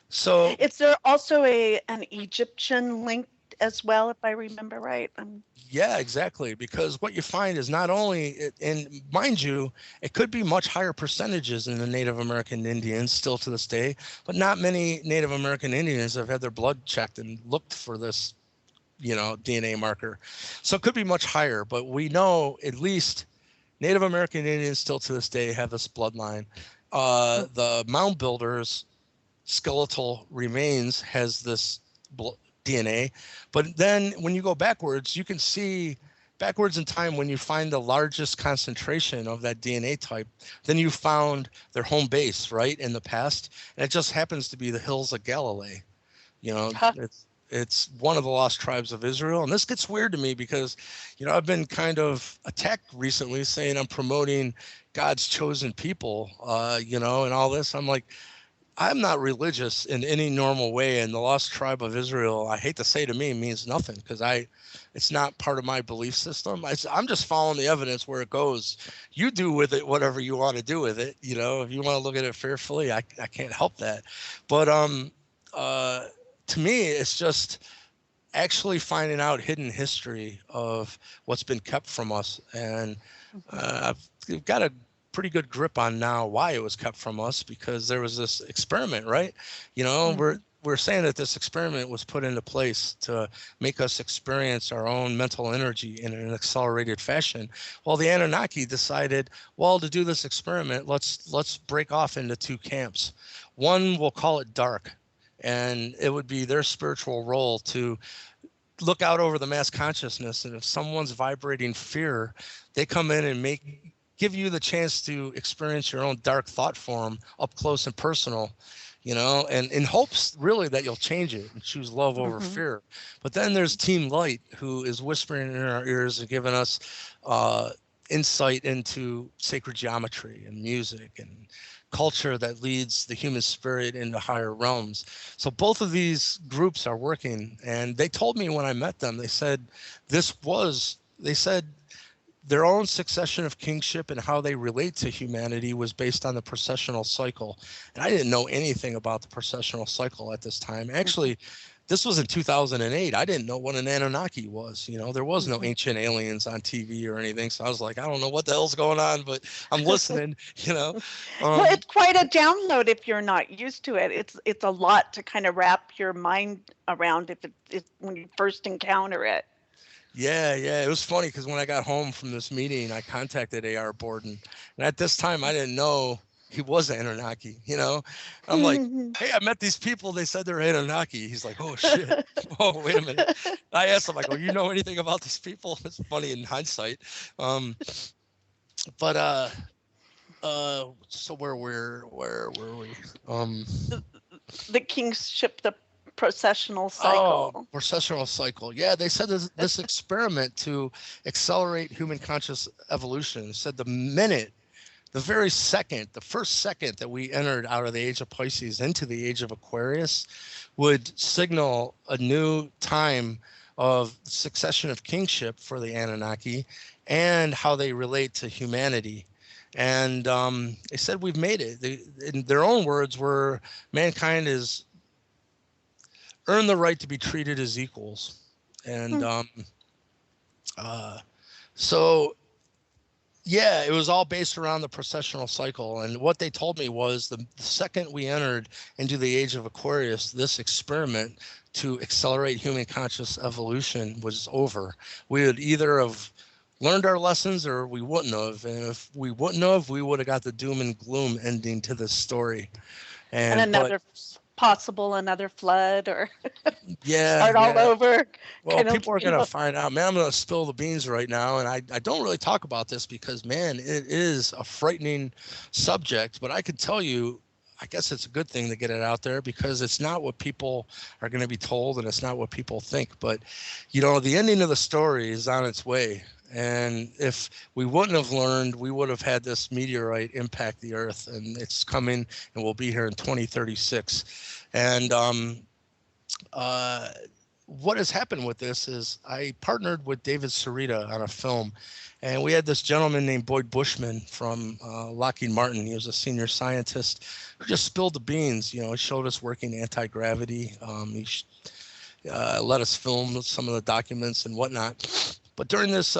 so is there also an Egyptian link as well, if I remember right? Yeah, exactly. Because what you find is not only, and mind you, it could be much higher percentages in the Native American Indians still to this day, but not many Native American Indians have had their blood checked and looked for this, DNA marker. So it could be much higher, but we know at least Native American Indians still to this day have this bloodline. The mound builders' skeletal remains has this DNA, but then when you go backwards, you can see backwards in time when you find the largest concentration of that DNA type, then you found their home base, right, in the past, and it just happens to be the hills of Galilee. It's one of the lost tribes of Israel. And this gets weird to me because, I've been kind of attacked recently saying I'm promoting God's chosen people, and all this. I'm like, I'm not religious in any normal way, and the lost tribe of Israel, I hate to say to me, means nothing because it's not part of my belief system. I'm just following the evidence where it goes. You do with it whatever you want to do with it. If you want to look at it fearfully, I can't help that. But to me, it's just actually finding out hidden history of what's been kept from us, and I've got a pretty good grip on now why it was kept from us, because there was this experiment, right? We're saying that this experiment was put into place to make us experience our own mental energy in an accelerated fashion. Well, the Anunnaki decided, to do this experiment, let's break off into two camps. One, we'll call it dark, and it would be their spiritual role to look out over the mass consciousness, and if someone's vibrating fear, they come in and give you the chance to experience your own dark thought form up close and personal, and in hopes really that you'll change it and choose love over fear. But then there's Team Light, who is whispering in our ears and giving us insight into sacred geometry and music and culture that leads the human spirit into higher realms. So both of these groups are working, and they told me when I met them, they said their own succession of kingship and how they relate to humanity was based on the processional cycle. And I didn't know anything about the processional cycle at this time. Actually, this was in 2008. I didn't know what an Anunnaki was. You know, there was no Mhm. ancient aliens on TV or anything. So I was like, I don't know what the hell's going on, but I'm listening, you know. Well, Um, it's quite a download if you're not used to it. It's a lot to kind of wrap your mind around if it's when you first encounter it. yeah, yeah. It was funny because when I got home from this meeting, I contacted AR Borden. And at this time, I didn't know he was an Anunnaki, you know. I'm like, hey, I met these people. They said they're Anunnaki. He's like, oh, shit. Oh, wait a minute. I asked him, I go, you know anything about these people? It's funny in hindsight. Um, but so where were we? The kingship, the processional Oh, cycle. processional cycle. Yeah, they said this experiment to accelerate human conscious evolution said the very second, the first second that we entered out of the age of Pisces into the age of Aquarius would signal a new time of succession of kingship for the Anunnaki and how they relate to humanity. And they said we've made it. In their own words, were mankind is earned the right to be treated as equals. And so yeah, it was all based around the processional cycle. And what they told me was the second we entered into the age of Aquarius, this experiment to accelerate human conscious evolution was over. We would either have learned our lessons or we wouldn't have. And if we wouldn't have, we would have got the doom and gloom ending to this story. And another another flood or yeah, start all over. well, Kind of, people are going to find out, man. I'm going to spill the beans right now. And I don't really talk about this because, man, it is a frightening subject. But I could tell you, I guess it's a good thing to get it out there because it's not what people are going to be told and it's not what people think. But, you know, the ending of the story is on its way. And if we wouldn't have learned, we would have had this meteorite impact the Earth. And it's coming and we'll be here in 2036. And, what has happened with this is I partnered with David Sarita on a film, and we had this gentleman named Boyd Bushman from Lockheed Martin. He was a senior scientist who just spilled the beans. You know, he showed us working anti-gravity. Let us film some of the documents and whatnot. But during this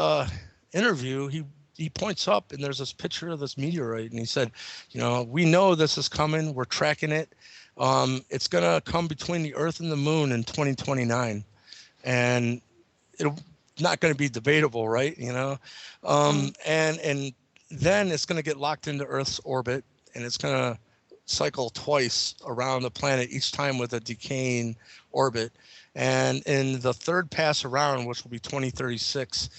interview, he points up and there's this picture of this meteorite, and he said, you know, we know this is coming. We're tracking it. It's going to come between the Earth and the Moon in 2029, and it's not going to be debatable, right? You know, and then it's going to get locked into Earth's orbit, and it's going to cycle twice around the planet, each time with a decaying orbit. And in the third pass around, which will be 2036.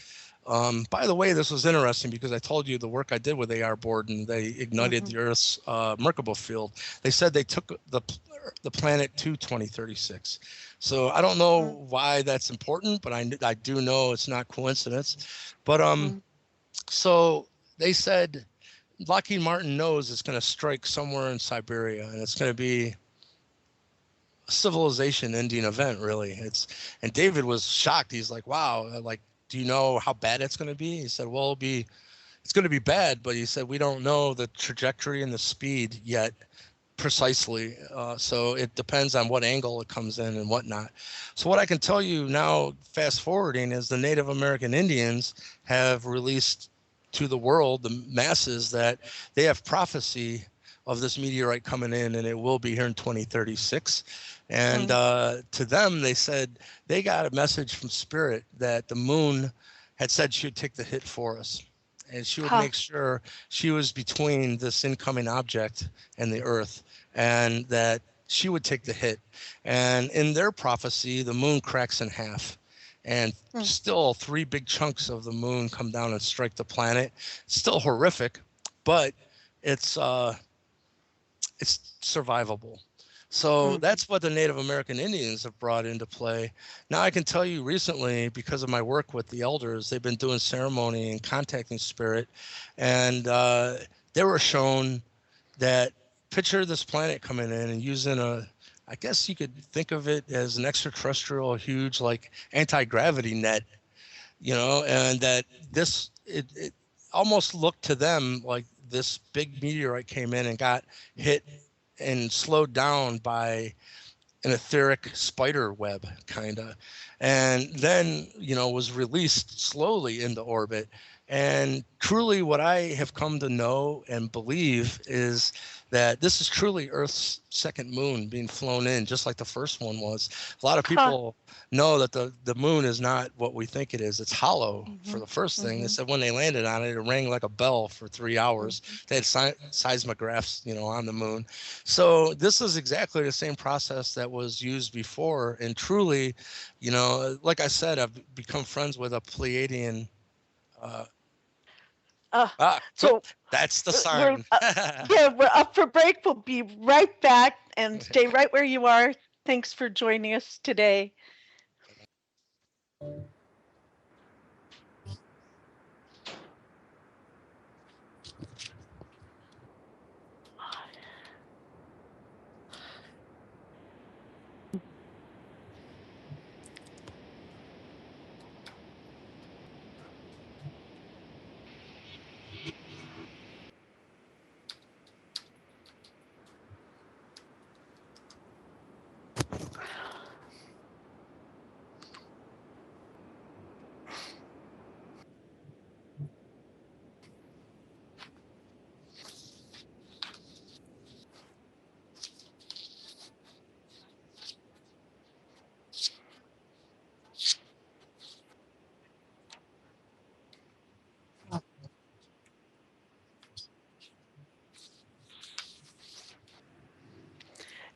By the way, this was interesting because I told you the work I did with AR Borden, they ignited the Earth's Merkaba field. They said they took the planet to 2036. So I don't know why that's important, but I do know it's not coincidence. But so they said Lockheed Martin knows it's going to strike somewhere in Siberia, and it's going to be a civilization ending event, really. And David was shocked. He's like, wow, like, do you know how bad it's going to be? He said, well, it's going to be bad, but he said, we don't know the trajectory and the speed yet precisely. So it depends on what angle it comes in and whatnot. So what I can tell you now, fast forwarding, is the Native American Indians have released to the world, the masses, that they have prophecy of this meteorite coming in, and it will be here in 2036. And to them, they said they got a message from Spirit that the moon had said she would take the hit for us. And she would make sure she was between this incoming object and the Earth, and that she would take the hit. And in their prophecy, the moon cracks in half. And still 3 big chunks of the moon come down and strike the planet. It's still horrific, but it's survivable. So that's what the Native American Indians have brought into play. Now I can tell you recently, because of my work with the elders, they've been doing ceremony and contacting spirit. And they were shown that picture this planet coming in and using I guess you could think of it as an extraterrestrial, huge, like anti-gravity net, you know, and that it almost looked to them like this big meteorite came in and got hit and slowed down by an etheric spider web, kind of, and then, was released slowly into orbit. And truly, what I have come to know and believe is that this is truly Earth's second moon being flown in, just like the first one was. A lot of people know that the moon is not what we think it is. It's hollow for the first thing. They said when they landed on it, it rang like a bell for 3 hours. They had seismographs, on the moon. So this is exactly the same process that was used before. And truly, like I said, I've become friends with a Pleiadian. So That's the we're sign. we're up for break. We'll be right back, and stay right where you are. Thanks for joining us today.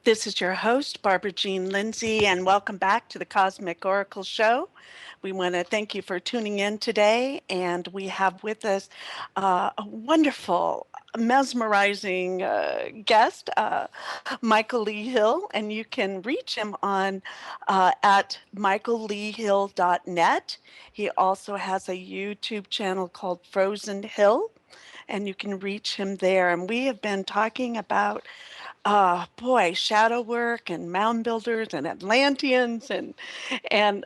This is your host, Barbara Jean Lindsay, and welcome back to the Cosmic Oracle Show. We want to thank you for tuning in today, and we have with us a wonderful, mesmerizing guest, Michael Lee Hill, and you can reach him on at michaelleehill.net. He also has a YouTube channel called Frozen Hill, and you can reach him there. And we have been talking about shadow work and mound builders and Atlanteans and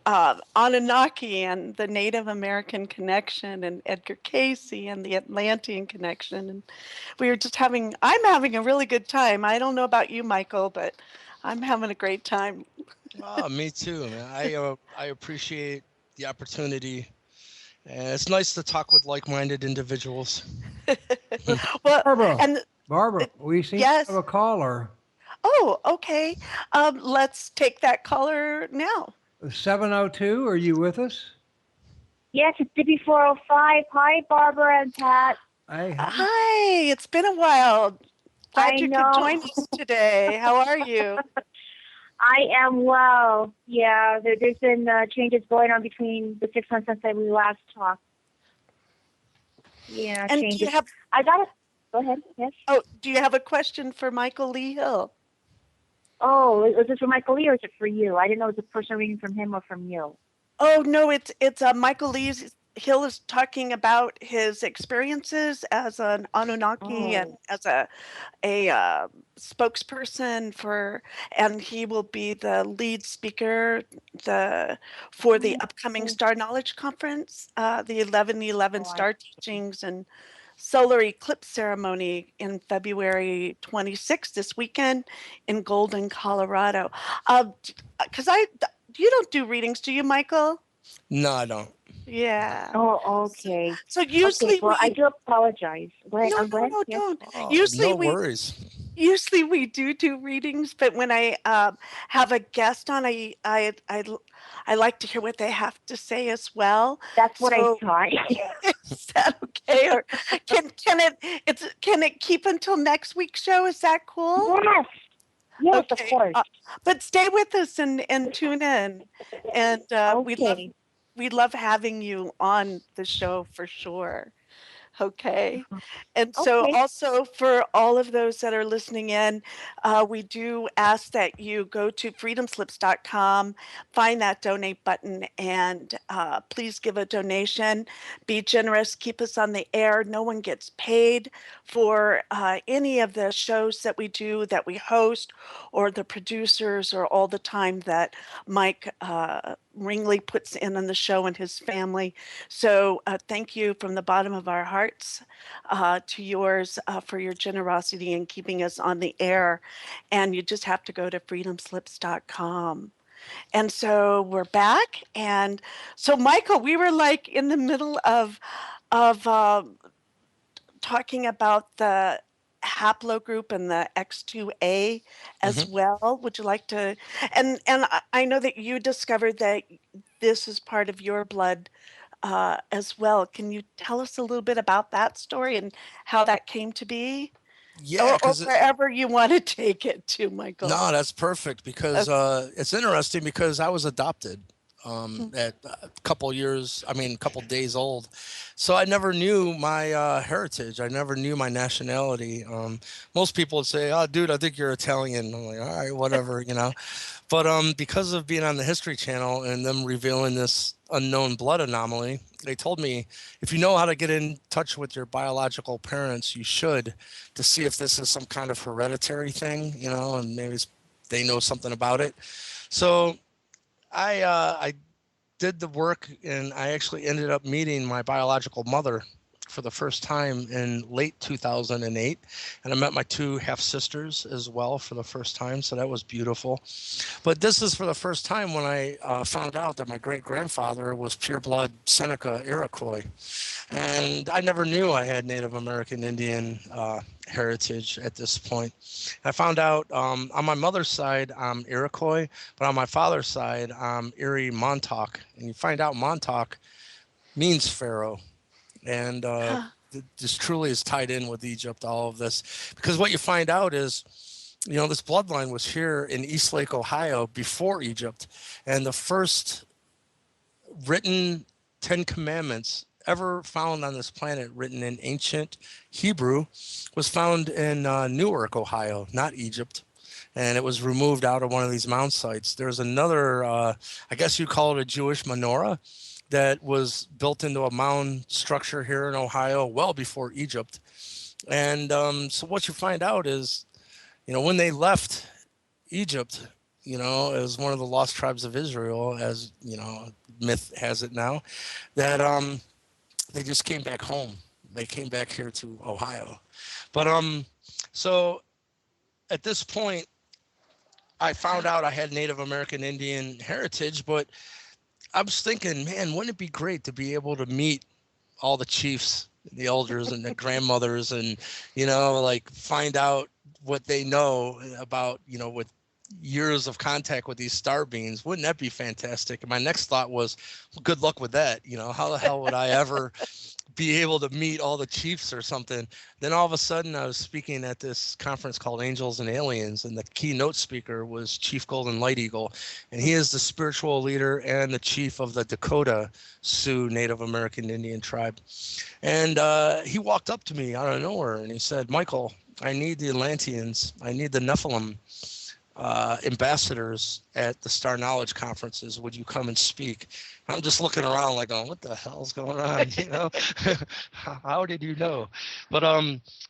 Anunnaki and the Native American connection and Edgar Casey and the Atlantean connection. And I'm having a really good time. I don't know about you, Michael, but I'm having a great time. Oh, me too, man. I appreciate the opportunity, and it's nice to talk with like-minded individuals. Well, Barbara, we seem to have a caller. Oh, okay. Let's take that caller now. 702, are you with us? Yes, it's Dippy 405. Hi, Barbara and Pat. Hi, it's been a while. Glad you could join us today. How are you? I am well. Yeah, there's been changes going on between the 6 months since we last talked. Yeah, and changes. Do you have... Go ahead, yes. Oh, do you have a question for Michael Lee Hill? Oh, is this for Michael Lee or is it for you? I didn't know it was a person reading from him or from you. Oh, no, it's Michael Lee Hill is talking about his experiences as an Anunnaki and as a spokesperson and he will be the lead speaker for the upcoming Star Knowledge Conference, the 1111 Star Teachings and Solar Eclipse Ceremony in February 26th this weekend in Golden, Colorado. Because you don't do readings, do you, Michael? No, I don't. Yeah. Oh, okay. So usually I do apologize. No, don't. Usually no worries. Usually we do readings, but when I have a guest on, I like to hear what they have to say as well. That's what I thought. Is that okay? Or can it keep until next week's show? Is that cool? Yes. Yes, okay. Of course. But stay with us and tune in, and we love having you on the show for sure. Okay. And so also for all of those that are listening in, we do ask that you go to freedomslips.com, find that donate button, and please give a donation. Be generous. Keep us on the air. No one gets paid for any of the shows that we do, that we host, or the producers, or all the time that Mike Ringley puts in on the show and his family. So thank you from the bottom of our hearts to yours for your generosity in keeping us on the air. And you just have to go to freedomslips.com. And so we're back. And so, Michael, we were like in the middle of talking about the haplogroup and the X2A as Mhm. well. Would you like to? And I know that you discovered that this is part of your blood as well. Can you tell us a little bit about that story and how that came to be? Yeah, Or because wherever you want to take it to, Michael. no, that's perfect because Okay. it's interesting because I was adopted Mm. at a couple years, I mean, a couple days old. So I never knew my heritage. I never knew my nationality. Most people would say, "Oh, dude, I think you're Italian." I'm like, "All right, whatever," you know. But because of being on the History Channel and them revealing this unknown blood anomaly, they told me if you know how to get in touch with your biological parents, you should, to see if this is some kind of hereditary thing, you know, and maybe they know something about it. So I did the work, and I actually ended up meeting my biological mother for the first time in late 2008, and I met my two half sisters as well for the first time, so that was beautiful. But this is for the first time when I found out that my great grandfather was pure blood Seneca Iroquois, and I never knew I had Native American Indian heritage at this point. I found out on my mother's side I'm Iroquois, but on my father's side I'm Erie Montauk, and you find out Montauk means pharaoh, and Huh. this truly is tied in with Egypt, all of this, because what you find out is, you know, this bloodline was here in East Lake, Ohio before Egypt, and the first written 10 commandments ever found on this planet, written in ancient Hebrew, was found in Newark, Ohio, not Egypt. And it was removed out of one of these mound sites. There's another, I guess you call it a Jewish menorah, that was built into a mound structure here in Ohio well before Egypt. And so what you find out is, you know, when they left Egypt, you know, as one of the lost tribes of Israel, as you know, myth has it now, that they just came back home. They came back here to Ohio. But so at this point, I found out I had Native American Indian heritage, but I was thinking, man, wouldn't it be great to be able to meet all the chiefs, the elders, and the grandmothers, and you know, like find out what they know about, you know, with years of contact with these star beings. Wouldn't that be fantastic? And my next thought was, well, good luck with that. You know, how the hell would I ever be able to meet all the chiefs or something? Then all of a sudden I was speaking at this conference called Angels and Aliens, and the keynote speaker was Chief Golden Light Eagle, and he is the spiritual leader and the chief of the Dakota Sioux Native American Indian tribe. And he walked up to me out of nowhere and he said, "Michael, I need the Atlanteans, I need the Nephilim ambassadors at the Star Knowledge conferences. Would you come and speak?" I'm just looking around like, going, what the hell's going on? You know, how did you know? But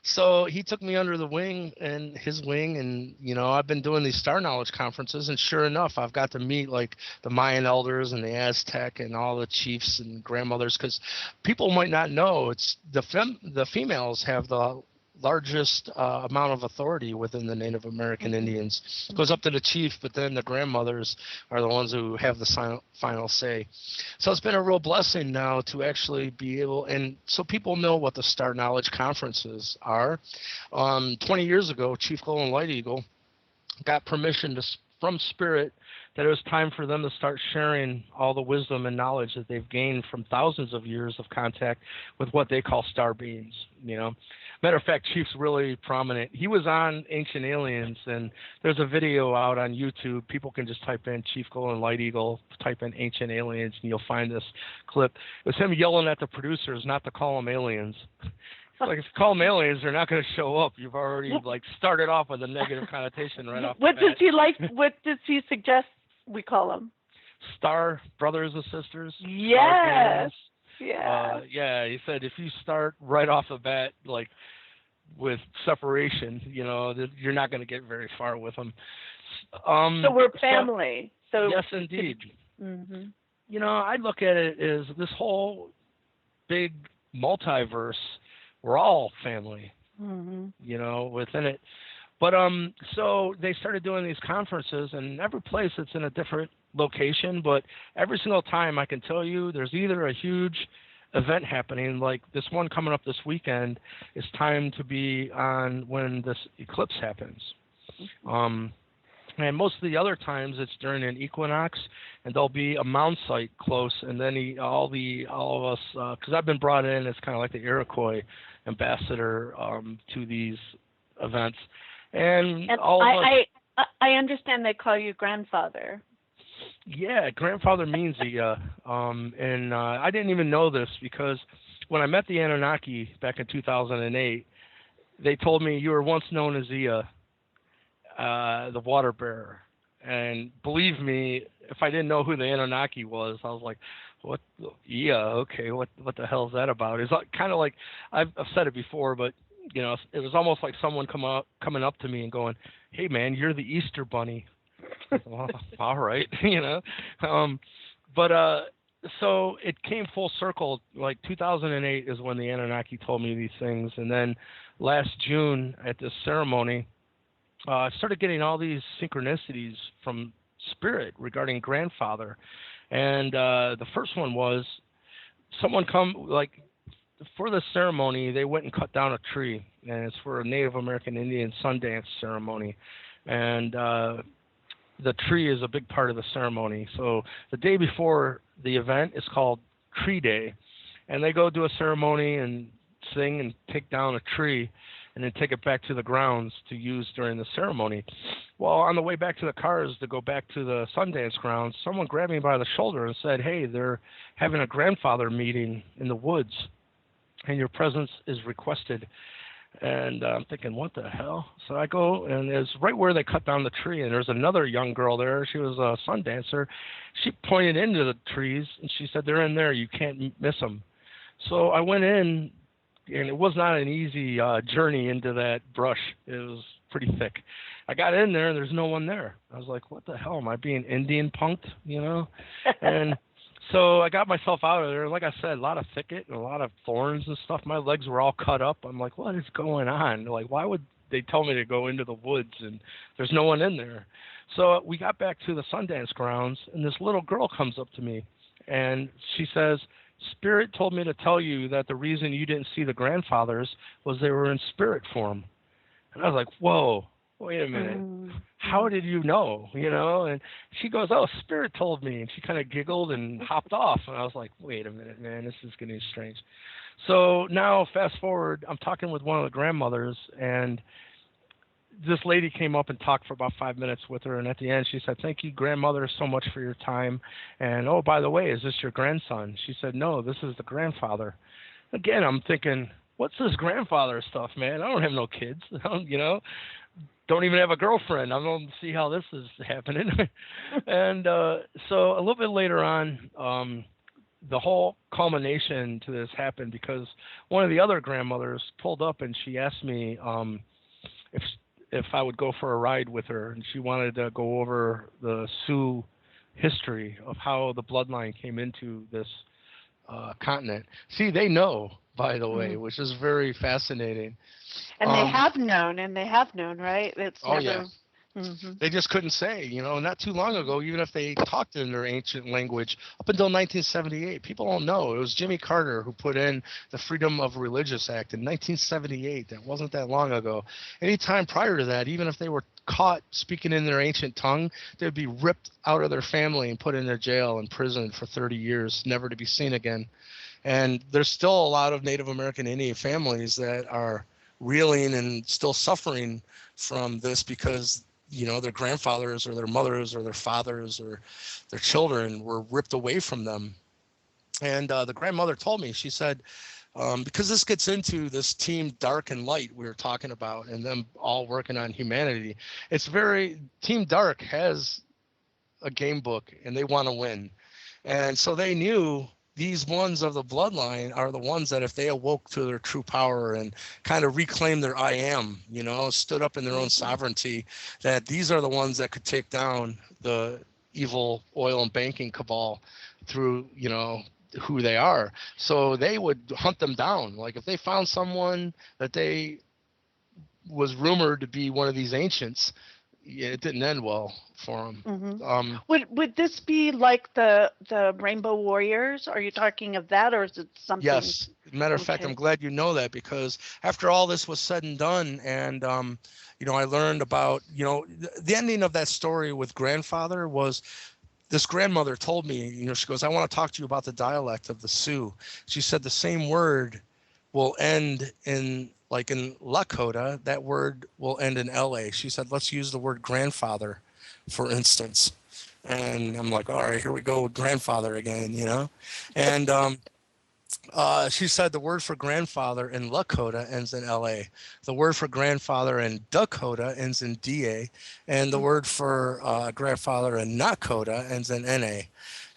so he took me under the wing and his wing, and you know, I've been doing these Star Knowledge conferences, and sure enough, I've got to meet like the Mayan elders and the Aztec and all the chiefs and grandmothers, because people might not know it's the females have the largest amount of authority within the Native American Indians. It goes up to the chief, but then the grandmothers are the ones who have the final say. So it's been a real blessing now to actually be able, and so people know what the Star Knowledge conferences are. 20 years ago, Chief Golden Light Eagle got permission from Spirit that it was time for them to start sharing all the wisdom and knowledge that they've gained from thousands of years of contact with what they call star beings, you know. Matter of fact, Chief's really prominent. He was on Ancient Aliens, and there's a video out on YouTube. People can just type in Chief Golden Light Eagle, type in Ancient Aliens, and you'll find this clip. It was him yelling at the producers not to call them aliens. Like, if you call them aliens, they're not going to show up. You've already like started off with a negative connotation right off the bat. What does he suggest we call them? Star brothers and sisters. Yes. Yeah. Yeah, he said if you start right off the bat, like with separation, you know, you're not going to get very far with them. So we're family. So yes, indeed. Mm-hmm. You know, I look at it as this whole big multiverse. We're all family, Mm-hmm. you know, within it. But so they started doing these conferences, and every place it's in a different location. But every single time, I can tell you, there's either a huge event happening, like this one coming up this weekend. It's time to be on when this eclipse happens. And most of the other times it's during an equinox, and there'll be a mound site close, and then all of us, because I've been brought in as kind of like the Iroquois ambassador to these events, and all of us. I understand they call you grandfather. Yeah, grandfather means Zia, and I didn't even know this because when I met the Anunnaki back in 2008, they told me you were once known as Zia. The water bearer. And believe me, if I didn't know who the Anunnaki was, I was like, what? Yeah, okay, what the hell is that about? It's kind of like, I've said it before, but you know, it was almost like someone coming up to me and going, hey man, you're the Easter Bunny. Well, all right, you know. So it came full circle. Like 2008 is when the Anunnaki told me these things. And then last June at this ceremony, I started getting all these synchronicities from spirit regarding grandfather. And the first one was someone for the ceremony, they went and cut down a tree, and it's for a Native American Indian Sundance ceremony. And the tree is a big part of the ceremony. So the day before the event is called Tree Day, and they go do a ceremony and sing and take down a tree and then take it back to the grounds to use during the ceremony. Well, on the way back to the cars to go back to the Sundance grounds, someone grabbed me by the shoulder and said, hey, they're having a grandfather meeting in the woods, and your presence is requested. And I'm thinking, what the hell? So I go, and it's right where they cut down the tree, and there's another young girl there. She was a sun dancer. She pointed into the trees, and she said, they're in there. You can't miss them. So I went in, and it was not an easy journey into that brush. It was pretty thick. I got in there, and there's no one there. I was like, what the hell? Am I being Indian punked, you know? And so I got myself out of there. Like I said, a lot of thicket and a lot of thorns and stuff. My legs were all cut up. I'm like, what is going on? Like, why would they tell me to go into the woods and there's no one in there? So we got back to the Sundance grounds, and this little girl comes up to me, and she says, Spirit told me to tell you that the reason you didn't see the grandfathers was they were in spirit form. And I was like, whoa, wait a minute. How did you know? You know? And she goes, oh, Spirit told me. And she kind of giggled and hopped off. And I was like, wait a minute, man, this is getting strange. So now fast forward, I'm talking with one of the grandmothers, and this lady came up and talked for about 5 minutes with her, and at the end she said, thank you, grandmother, so much for your time. And, oh, by the way, is this your grandson? She said, no, this is the grandfather. Again, I'm thinking, what's this grandfather stuff, man? I don't have no kids, you know, don't even have a girlfriend. I don't see how this is happening. And so a little bit later on, the whole culmination to this happened because one of the other grandmothers pulled up and she asked me if I would go for a ride with her, and she wanted to go over the Sioux history of how the bloodline came into this continent. See, they know, by the way, which is very fascinating. And they have known, right? It's oh, never... yeah. Mm-hmm. They just couldn't say, you know, not too long ago, even if they talked in their ancient language, up until 1978, people don't know. It was Jimmy Carter who put in the Freedom of Religious Act in 1978. That wasn't that long ago. Any time prior to that, even if they were caught speaking in their ancient tongue, they'd be ripped out of their family and put in a jail and prison for 30 years, never to be seen again. And there's still a lot of Native American Indian families that are reeling and still suffering from this because, you know, their grandfathers or their mothers or their fathers or their children were ripped away from them. And the grandmother told me, she said, because this gets into this team dark and light we were talking about and them all working on humanity. Team Dark has a game book and they want to win. And so they knew these ones of the bloodline are the ones that if they awoke to their true power and kind of reclaimed their I am, you know, stood up in their own sovereignty, that these are the ones that could take down the evil oil and banking cabal through, you know, who they are. So they would hunt them down. Like if they found someone that they was rumored to be one of these ancients, yeah, it didn't end well for them. Mm-hmm. Would this be like the Rainbow Warriors? Are you talking of that, or is it something? Yes. Matter of fact, I'm glad you know that, because after all this was said and done, and you know, I learned about, you know, the ending of that story with grandfather was, this grandmother told me, you know, she goes, I want to talk to you about the dialect of the Sioux. She said the same word will end in, like in Lakota, that word will end in LA. She said, let's use the word grandfather, for instance. And I'm like, all right, here we go with grandfather again, you know? And she said the word for grandfather in Lakota ends in LA. The word for grandfather in Dakota ends in DA. And the word for grandfather in Nakota ends in NA.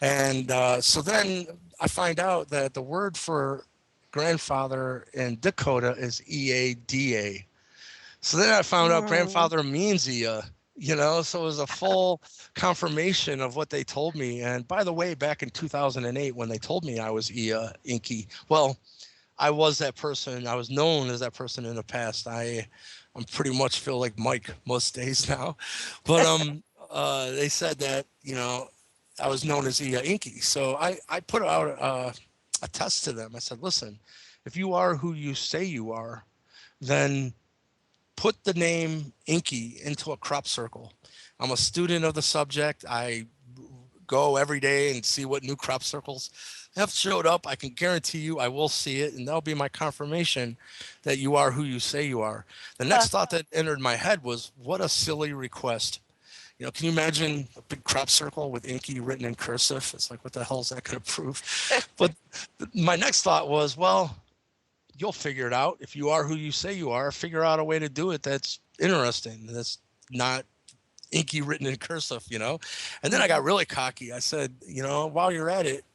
And so then I find out that the word for grandfather in Dakota is EADA. So then I found out grandfather means Ea, you know, so it was a full confirmation of what they told me. And by the way, back in 2008, when they told me I was Ea Inky, well, I was that person. I was known as that person in the past. I'm pretty much feel like Mike most days now, but they said that, you know, I was known as Ea Inky. So I put out a test to them. I said, listen, if you are who you say you are, then put the name Inky into a crop circle. I'm a student of the subject. I go every day and see what new crop circles have showed up. I can guarantee you I will see it, and that'll be my confirmation that you are who you say you are. The next thought that entered my head was, what a silly request. You know, can you imagine a big crop circle with Inky written in cursive? It's like, what the hell is that going to prove? But my next thought was, well, you'll figure it out. If you are who you say you are, figure out a way to do it that's interesting, that's not Inky written in cursive, you know? And then I got really cocky. I said, you know, while you're at it,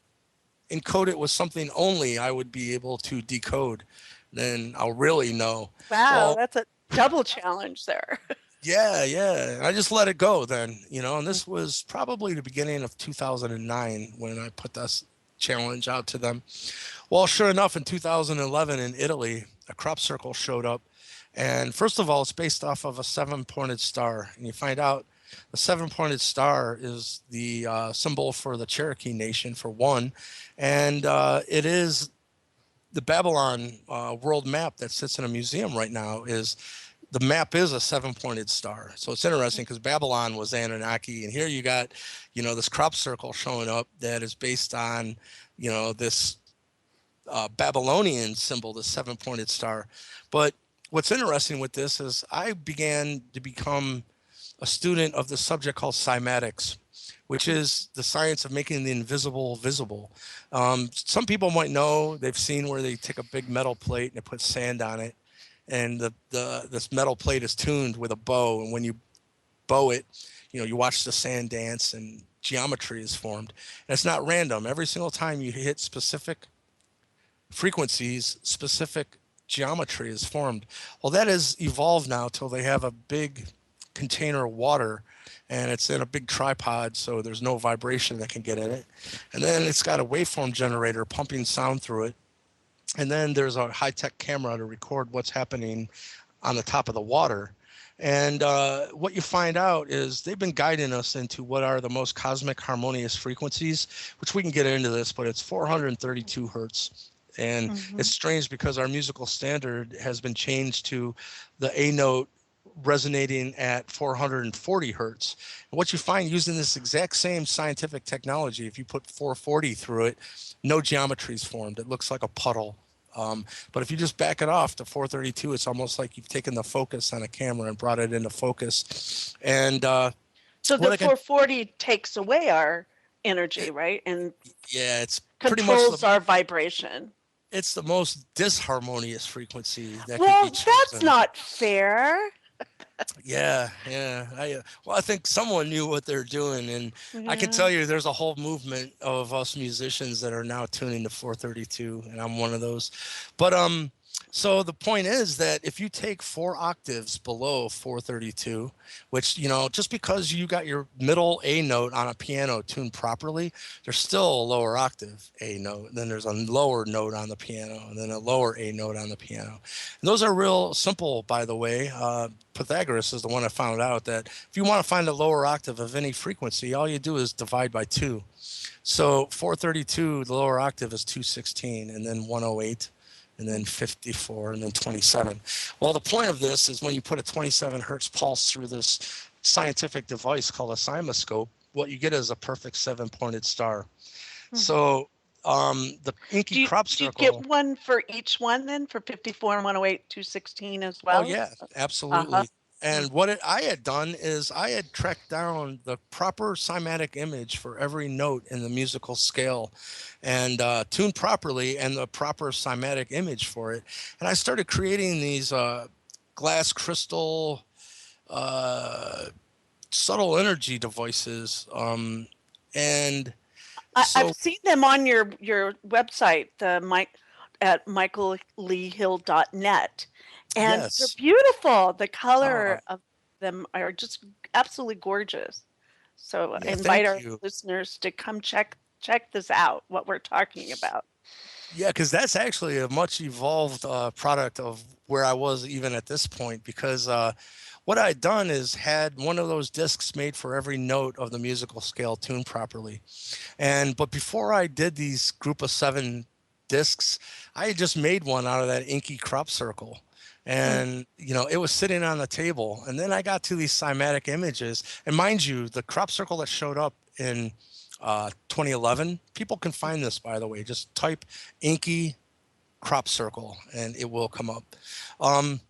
encode it with something only I would be able to decode. Then I'll really know. Wow, well, that's a double challenge there. Yeah. I just let it go then, you know, and this was probably the beginning of 2009 when I put this challenge out to them. Well, sure enough, in 2011 in Italy, a crop circle showed up. And first of all, it's based off of a 7-pointed star. And you find out the 7-pointed star is the symbol for the Cherokee Nation, for one. And it is the Babylon world map that sits in a museum right now. The map is a 7-pointed star. So it's interesting because Babylon was Anunnaki. And here you got, you know, this crop circle showing up that is based on, you know, this Babylonian symbol, the 7-pointed star. But what's interesting with this is I began to become a student of the subject called Cymatics, which is the science of making the invisible visible. Some people might know, they've seen where they take a big metal plate and they put sand on it. And this metal plate is tuned with a bow. And when you bow it, you know, you watch the sand dance and geometry is formed. And it's not random. Every single time you hit specific frequencies, specific geometry is formed. Well, that has evolved now till they have a big container of water and it's in a big tripod, so there's no vibration that can get in it. And then it's got a waveform generator pumping sound through it. And then there's a high-tech camera to record what's happening on the top of the water. And what you find out is they've been guiding us into what are the most cosmic harmonious frequencies, which we can get into this, but it's 432 hertz. And it's strange because our musical standard has been changed to the A note resonating at 440 hertz. And what you find using this exact same scientific technology, if you put 440 through it, no geometry is formed. It looks like a puddle. But if you just back it off to 432, it's almost like you've taken the focus on a camera and brought it into focus. And so the 440 takes away our energy, right? And yeah, it's controls pretty much our vibration. It's the most disharmonious frequency that well, could be chosen. That's not fair. Yeah. I think someone knew what they're doing, and I can tell you there's a whole movement of us musicians that are now tuning to 432, and I'm one of those. But So the point is that if you take 4 octaves below 432, which, just because you got your middle A note on a piano tuned properly, there's still a lower octave A note. Then there's a lower note on the piano, and then a lower A note on the piano. And those are real simple, by the way. Pythagoras is the one that found out that if you want to find a lower octave of any frequency, all you do is divide by 2. So 432, the lower octave is 216, and then 108. And then 54, and then 27. Well, the point of this is when you put a 27 hertz pulse through this scientific device called a cymoscope, what you get is a perfect 7-pointed star. Mhm. So the inky crop circle. Do you get one for each one then, for 54 and 108, 216 as well? Oh yeah, absolutely. Uh-huh. And I had done is I had tracked down the proper cymatic image for every note in the musical scale and tuned properly, and the proper cymatic image for it. And I started creating these glass crystal subtle energy devices. And so, I've seen them on your website, at michaelleehill.net. And they're yes. beautiful. The color of them are just absolutely gorgeous. So I invite our listeners to come check this out, what we're talking about. Yeah, because that's actually a much evolved product of where I was even at this point, because what I'd done is had one of those discs made for every note of the musical scale tuned properly. But before I did these group of 7 discs, I had just made one out of that inky crop circle. And, it was sitting on the table. And then I got to these cymatic images. And mind you, the crop circle that showed up in 2011, people can find this, by the way. Just type inky crop circle and it will come up. I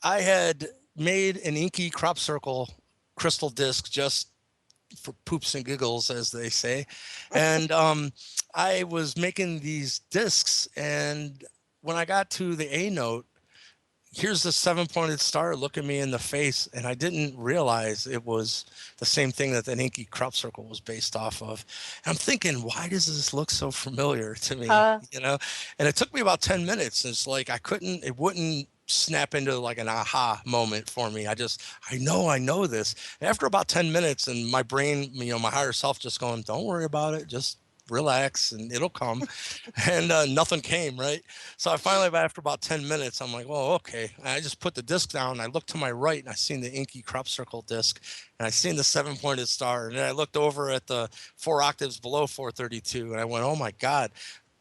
had made an inky crop circle crystal disc just for poops and giggles, as they say. And I was making these discs, and when I got to the A note, here's the 7-pointed star looking me in the face, and I didn't realize it was the same thing that that inky crop circle was based off of. And I'm thinking, why does this look so familiar to me? And it took me about 10 minutes. It's like it wouldn't snap into like an aha moment for me. I know this. And after about 10 minutes, and my brain, my higher self just going, don't worry about it, just relax and it'll come. And nothing came, right? So I finally, after about 10 minutes, I'm like, well, okay. And I just put the disc down, and I looked to my right, and I seen the inky crop circle disc, and I seen the 7-pointed star. And then I looked over at the 4 octaves below 432, and I went, oh my God.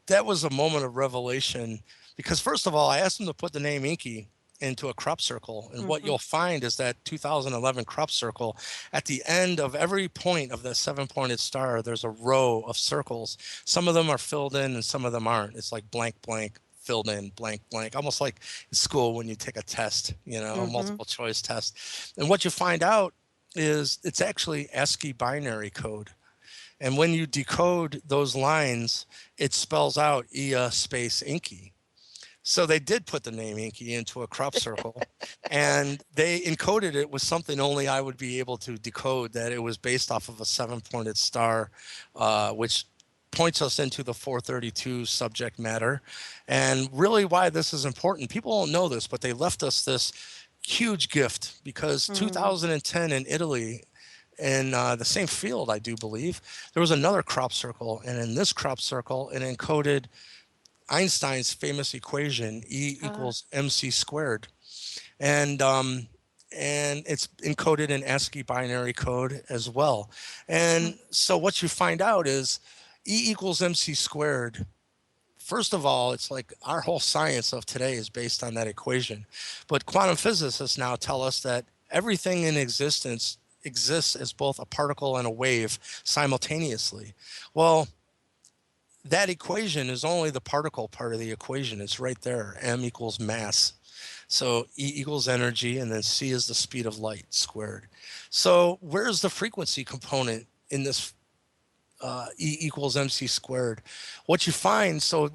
That was a moment of revelation, because first of all, I asked them to put the name inky into a crop circle, and what you'll find is that 2011 crop circle, at the end of every point of the 7-pointed star, there's a row of circles. Some of them are filled in and some of them aren't. It's like blank blank filled in, blank blank, almost like in school when you take a test, a multiple choice test. And what you find out is it's actually ASCII binary code. And when you decode those lines, it spells out Ia space inky. So they did put the name inky into a crop circle, and they encoded it with something only I would be able to decode, that it was based off of a 7-pointed star, which points us into the 432 subject matter. And really why this is important, people don't know this, but they left us this huge gift, because 2010 in Italy, in the same field, I do believe, there was another crop circle. And in this crop circle, it encoded Einstein's famous equation, E equals mc squared. And it's encoded in ASCII binary code as well. And so what you find out is E equals mc squared. First of all, it's like our whole science of today is based on that equation. But quantum physicists now tell us that everything in existence exists as both a particle and a wave simultaneously. Well, that equation is only the particle part of the equation. It's right there, m equals mass. So E equals energy, and then c is the speed of light squared. So where's the frequency component in this E equals mc squared? What you find, so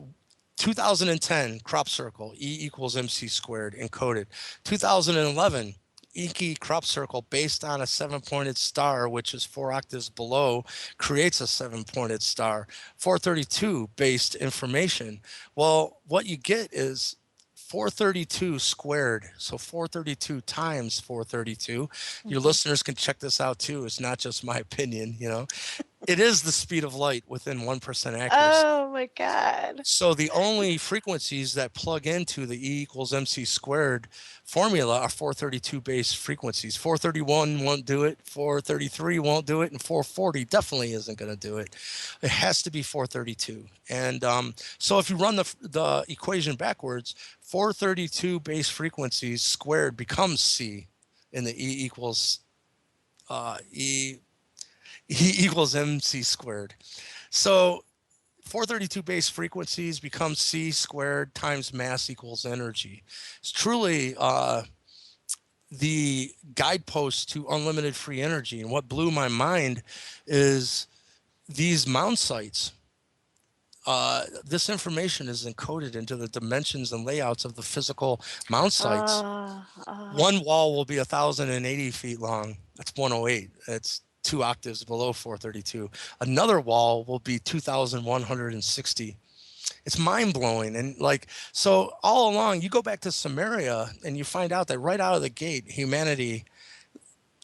2010 crop circle, E equals mc squared encoded. 2011, inky crop circle based on a 7-pointed star, which is 4 octaves below, creates a 7-pointed star. 432 based information. Well, what you get is 432 squared. So 432 times 432. Your listeners can check this out too. It's not just my opinion, you know. It is the speed of light within 1% accuracy. Oh my God. So the only frequencies that plug into the E equals MC squared formula are 432 base frequencies. 431 won't do it, 433 won't do it, and 440 definitely isn't going to do it. It has to be 432. And so if you run the equation backwards, 432 base frequencies squared becomes C in the E equals MC squared. So 432 base frequencies becomes C squared times mass equals energy. It's truly the guidepost to unlimited free energy. And what blew my mind is these mound sites. This information is encoded into the dimensions and layouts of the physical mound sites. One wall will be 1,080 feet long. That's 108. That's 2 octaves below 432. Another wall will be 2,160. It's mind-blowing. And like, so all along, you go back to Samaria and you find out that right out of the gate, humanity,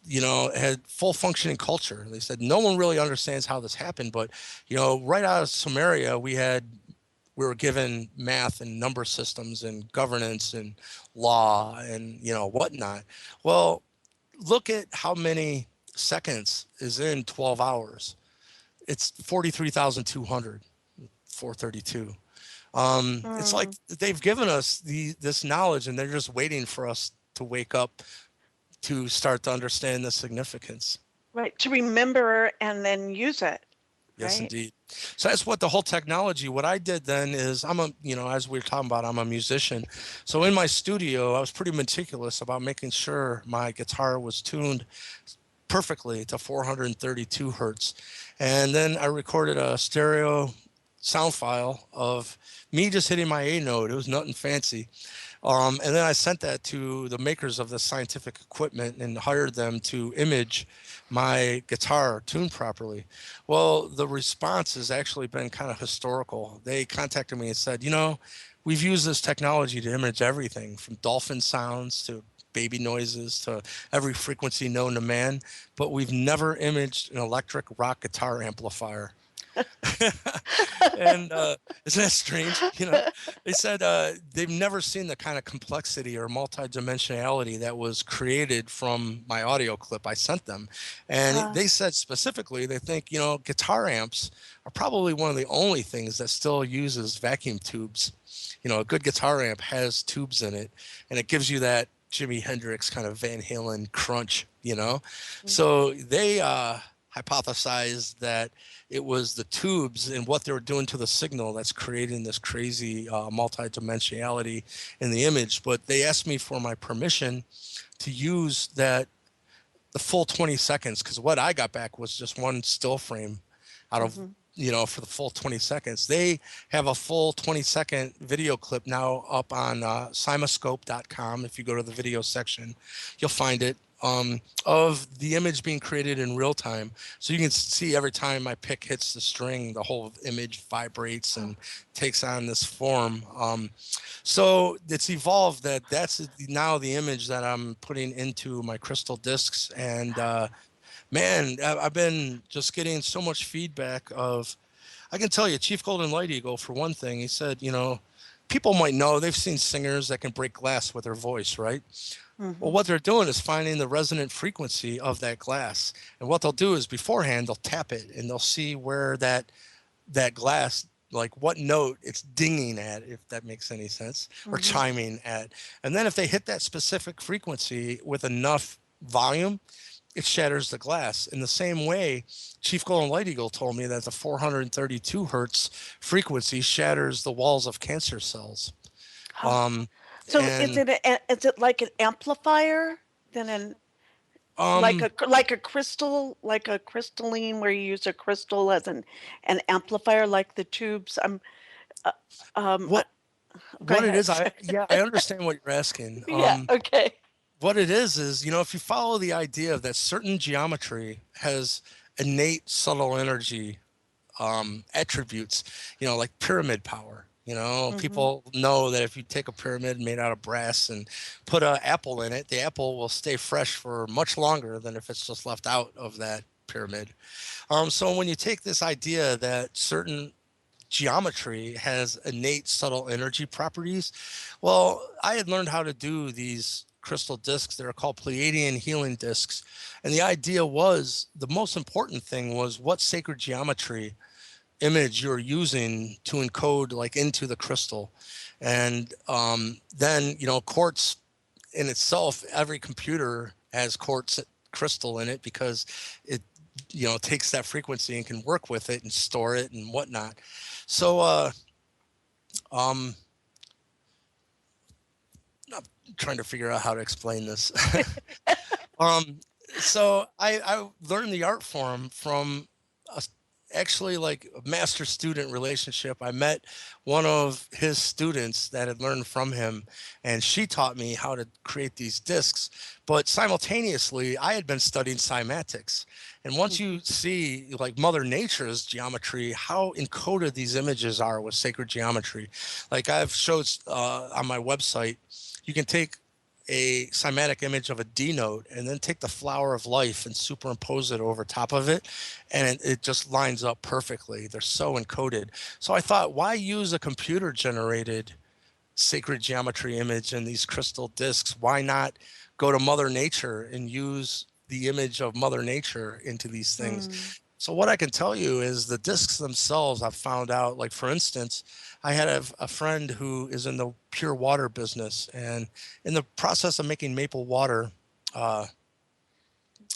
you know, had full functioning culture. They said no one really understands how this happened, but, you know, right out of Samaria, we were given math and number systems and governance and law and, you know, whatnot. Well, look at how many seconds is in 12 hours. It's 43,200, 432. It's like they've given us this knowledge and they're just waiting for us to wake up to start to understand the significance. Right. To remember and then use it. Yes, right? indeed. So that's what the whole technology, what I did then is as we were talking about, I'm a musician. So in my studio, I was pretty meticulous about making sure my guitar was tuned perfectly to 432 Hertz. And then I recorded a stereo sound file of me just hitting my A note. It was nothing fancy. And then I sent that to the makers of the scientific equipment and hired them to image my guitar tuned properly. Well, the response has actually been kind of historical. They contacted me and said, you know, we've used this technology to image everything from dolphin sounds to baby noises to every frequency known to man, but we've never imaged an electric rock guitar amplifier. And isn't that strange? You know, they said they've never seen the kind of complexity or multidimensionality that was created from my audio clip I sent them. And they said specifically, they think, you know, guitar amps are probably one of the only things that still uses vacuum tubes. You know, a good guitar amp has tubes in it, and it gives you that Jimi Hendrix kind of Van Halen crunch, you know? So they hypothesized that it was the tubes and what they were doing to the signal that's creating this crazy multidimensionality in the image. But they asked me for my permission to use the full 20 seconds, because what I got back was just one still frame out of, you know, for the full 20 seconds. They have a full 20-second video clip now up on Cymoscope.com. If you go to the video section, you'll find it. Of the image being created in real time. So you can see every time my pick hits the string, the whole image vibrates and takes on this form. So it's evolved that's now the image that I'm putting into my crystal discs. And man, I've been just getting so much feedback I can tell you, Chief Golden Light Eagle, for one thing, he said, you know, people might know, they've seen singers that can break glass with their voice, right? Well, what they're doing is finding the resonant frequency of that glass. And what they'll do is beforehand, they'll tap it and they'll see where that glass, like what note it's dinging at, if that makes any sense, or chiming at. And then if they hit that specific frequency with enough volume, it shatters the glass. In the same way, Chief Golden Light Eagle told me that the 432 Hertz frequency shatters the walls of cancer cells. So is it like an amplifier than like a crystal, like a crystalline, where you use a crystal as an amplifier, like the tubes? What it is, I understand what you're asking. Okay. what it is, you know, if you follow the idea that certain geometry has innate subtle energy attributes, you know, like pyramid power. You know, Mm-hmm. people know that if you take a pyramid made out of brass and put an apple in it, the apple will stay fresh for much longer than if it's just left out of that pyramid. So when you take this idea that certain geometry has innate subtle energy properties, well, I had learned how to do these crystal discs that are called Pleiadian healing discs. And the idea was the most important thing was what sacred geometry image you're using to encode like into the crystal. And then, you know, quartz in itself, every computer has quartz crystal in it because it, you know, takes that frequency and can work with it and store it and whatnot. So um I'm trying to figure out how to explain this. um so I learned the art form from a, actually like a master student relationship. I met one of his students that had learned from him, and she taught me how to create these discs. But simultaneously, I had been studying cymatics. And once you see like Mother Nature's geometry, how encoded these images are with sacred geometry, like I've showed on my website, you can take a cymatic image of a D note and then take the flower of life and superimpose it over top of it, and it just lines up perfectly. They're so encoded. So I thought, why use a computer generated sacred geometry image in these crystal discs? Why not go to Mother Nature and use the image of Mother Nature into these things? Mm. So what I can tell you is the discs themselves, I've found out, like for instance, I had a friend who is in the pure water business, and in the process of making maple water, uh,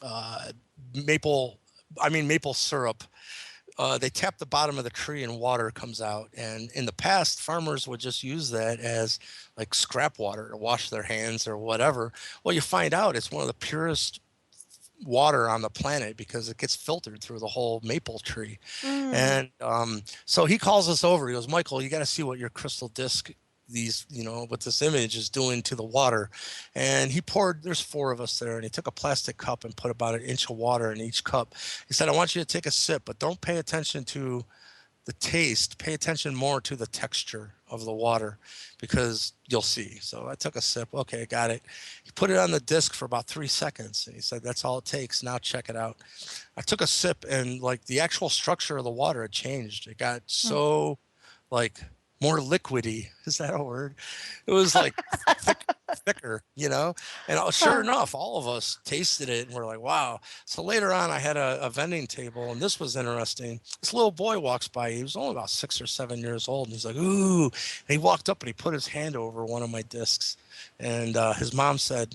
uh, maple, maple syrup, they tap the bottom of the tree and water comes out. And in the past, farmers would just use that as like scrap water to wash their hands or whatever. Well, you find out it's one of the purest water on the planet because it gets filtered through the whole maple tree. Mm. And so he calls us over. He goes, Michael, you got to see what your crystal disc, these, you know, what this image is doing to the water. And he poured, there's 4 of us there, and he took a plastic cup and put about an inch of water in each cup. He said, I want you to take a sip, but don't pay attention to the taste. Pay attention more to the texture of the water because you'll see. So I took a sip. Okay, got it. He put it on the disc for about 3 seconds, and he said, that's all it takes. Now check it out. I took a sip, and like the actual structure of the water had changed. It got so like more liquidy. Is that a word? It was like thicker, you know? And sure Huh. enough, all of us tasted it and we're like, wow. So later on, I had a vending table, and this was interesting. This little boy walks by. He was only about 6 or 7 years old. And he's like, ooh. And he walked up and he put his hand over one of my discs. And his mom said,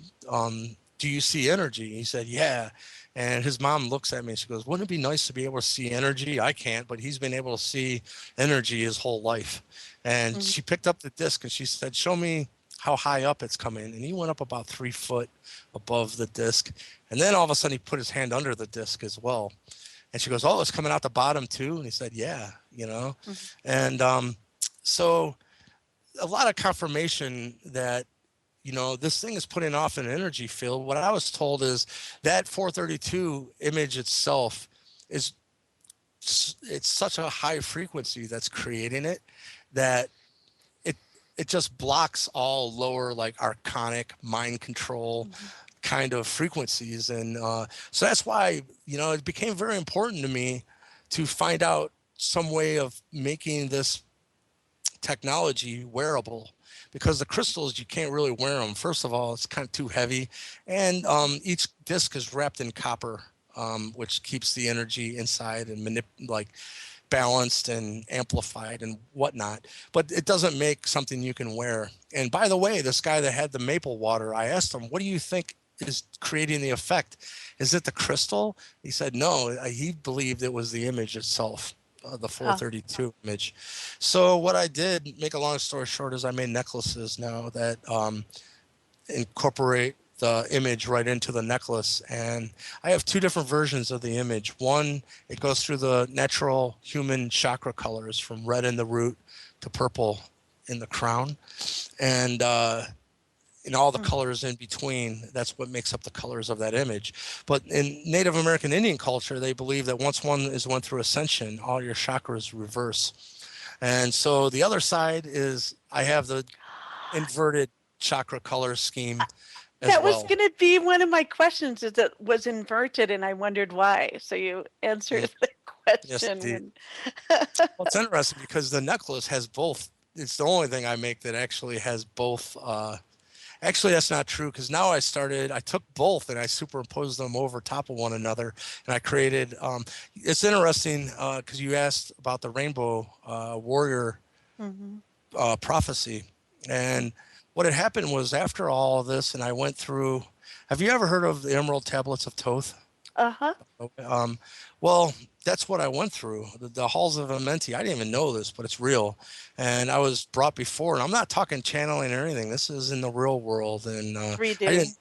do you see energy? He said, yeah. And his mom looks at me and she goes, wouldn't it be nice to be able to see energy? I can't, but he's been able to see energy his whole life. And Mm. she picked up the disc and she said, show me how high up it's coming. And he went up about 3 foot above the disc. And then all of a sudden he put his hand under the disc as well. And she goes, oh, it's coming out the bottom too? And he said, yeah, you know. Mhm. And so a lot of confirmation that, you know, this thing is putting off an energy field. What I was told is that 432 image itself is, it's such a high frequency that's creating it that it it just blocks all lower like archonic mind control Mhm. kind of frequencies. And so that's why, you know, it became very important to me to find out some way of making this technology wearable, because the crystals, you can't really wear them. First of all, it's kind of too heavy, and each disc is wrapped in copper, which keeps the energy inside and like balanced and amplified and whatnot. But it doesn't make something you can wear. And by the way, this guy that had the maple water, I asked him, what do you think is creating the effect? Is it the crystal? He said no, he believed it was the image itself, the Huh. 432 image. So what I did, make a long story short, is I made necklaces now that incorporate the image right into the necklace. And I have 2 different versions of the image. One, it goes through the natural human chakra colors from red in the root to purple in the crown. And and all the colors in between. That's what makes up the colors of that image. But in Native American Indian culture, they believe that once one is went through ascension, all your chakras reverse. And so the other side is I have the inverted chakra color scheme as That was well. going to be one of my questions, is it was inverted and I wondered why. So you answered the Yes, question. indeed. Well, it's interesting because the necklace has both. It's the only thing I make that actually has both. Actually, that's not true because now I took both and I superimposed them over top of one another and I created, it's interesting because you asked about the rainbow warrior prophecy. And what had happened was after all of this, and I went through, have you ever heard of the Emerald Tablets of Thoth? Uh-huh. Well, that's what I went through. The halls of Amenti. I didn't even know this, but it's real. And I was brought before, and I'm not talking channeling or anything. This is in the real world, and I 3D.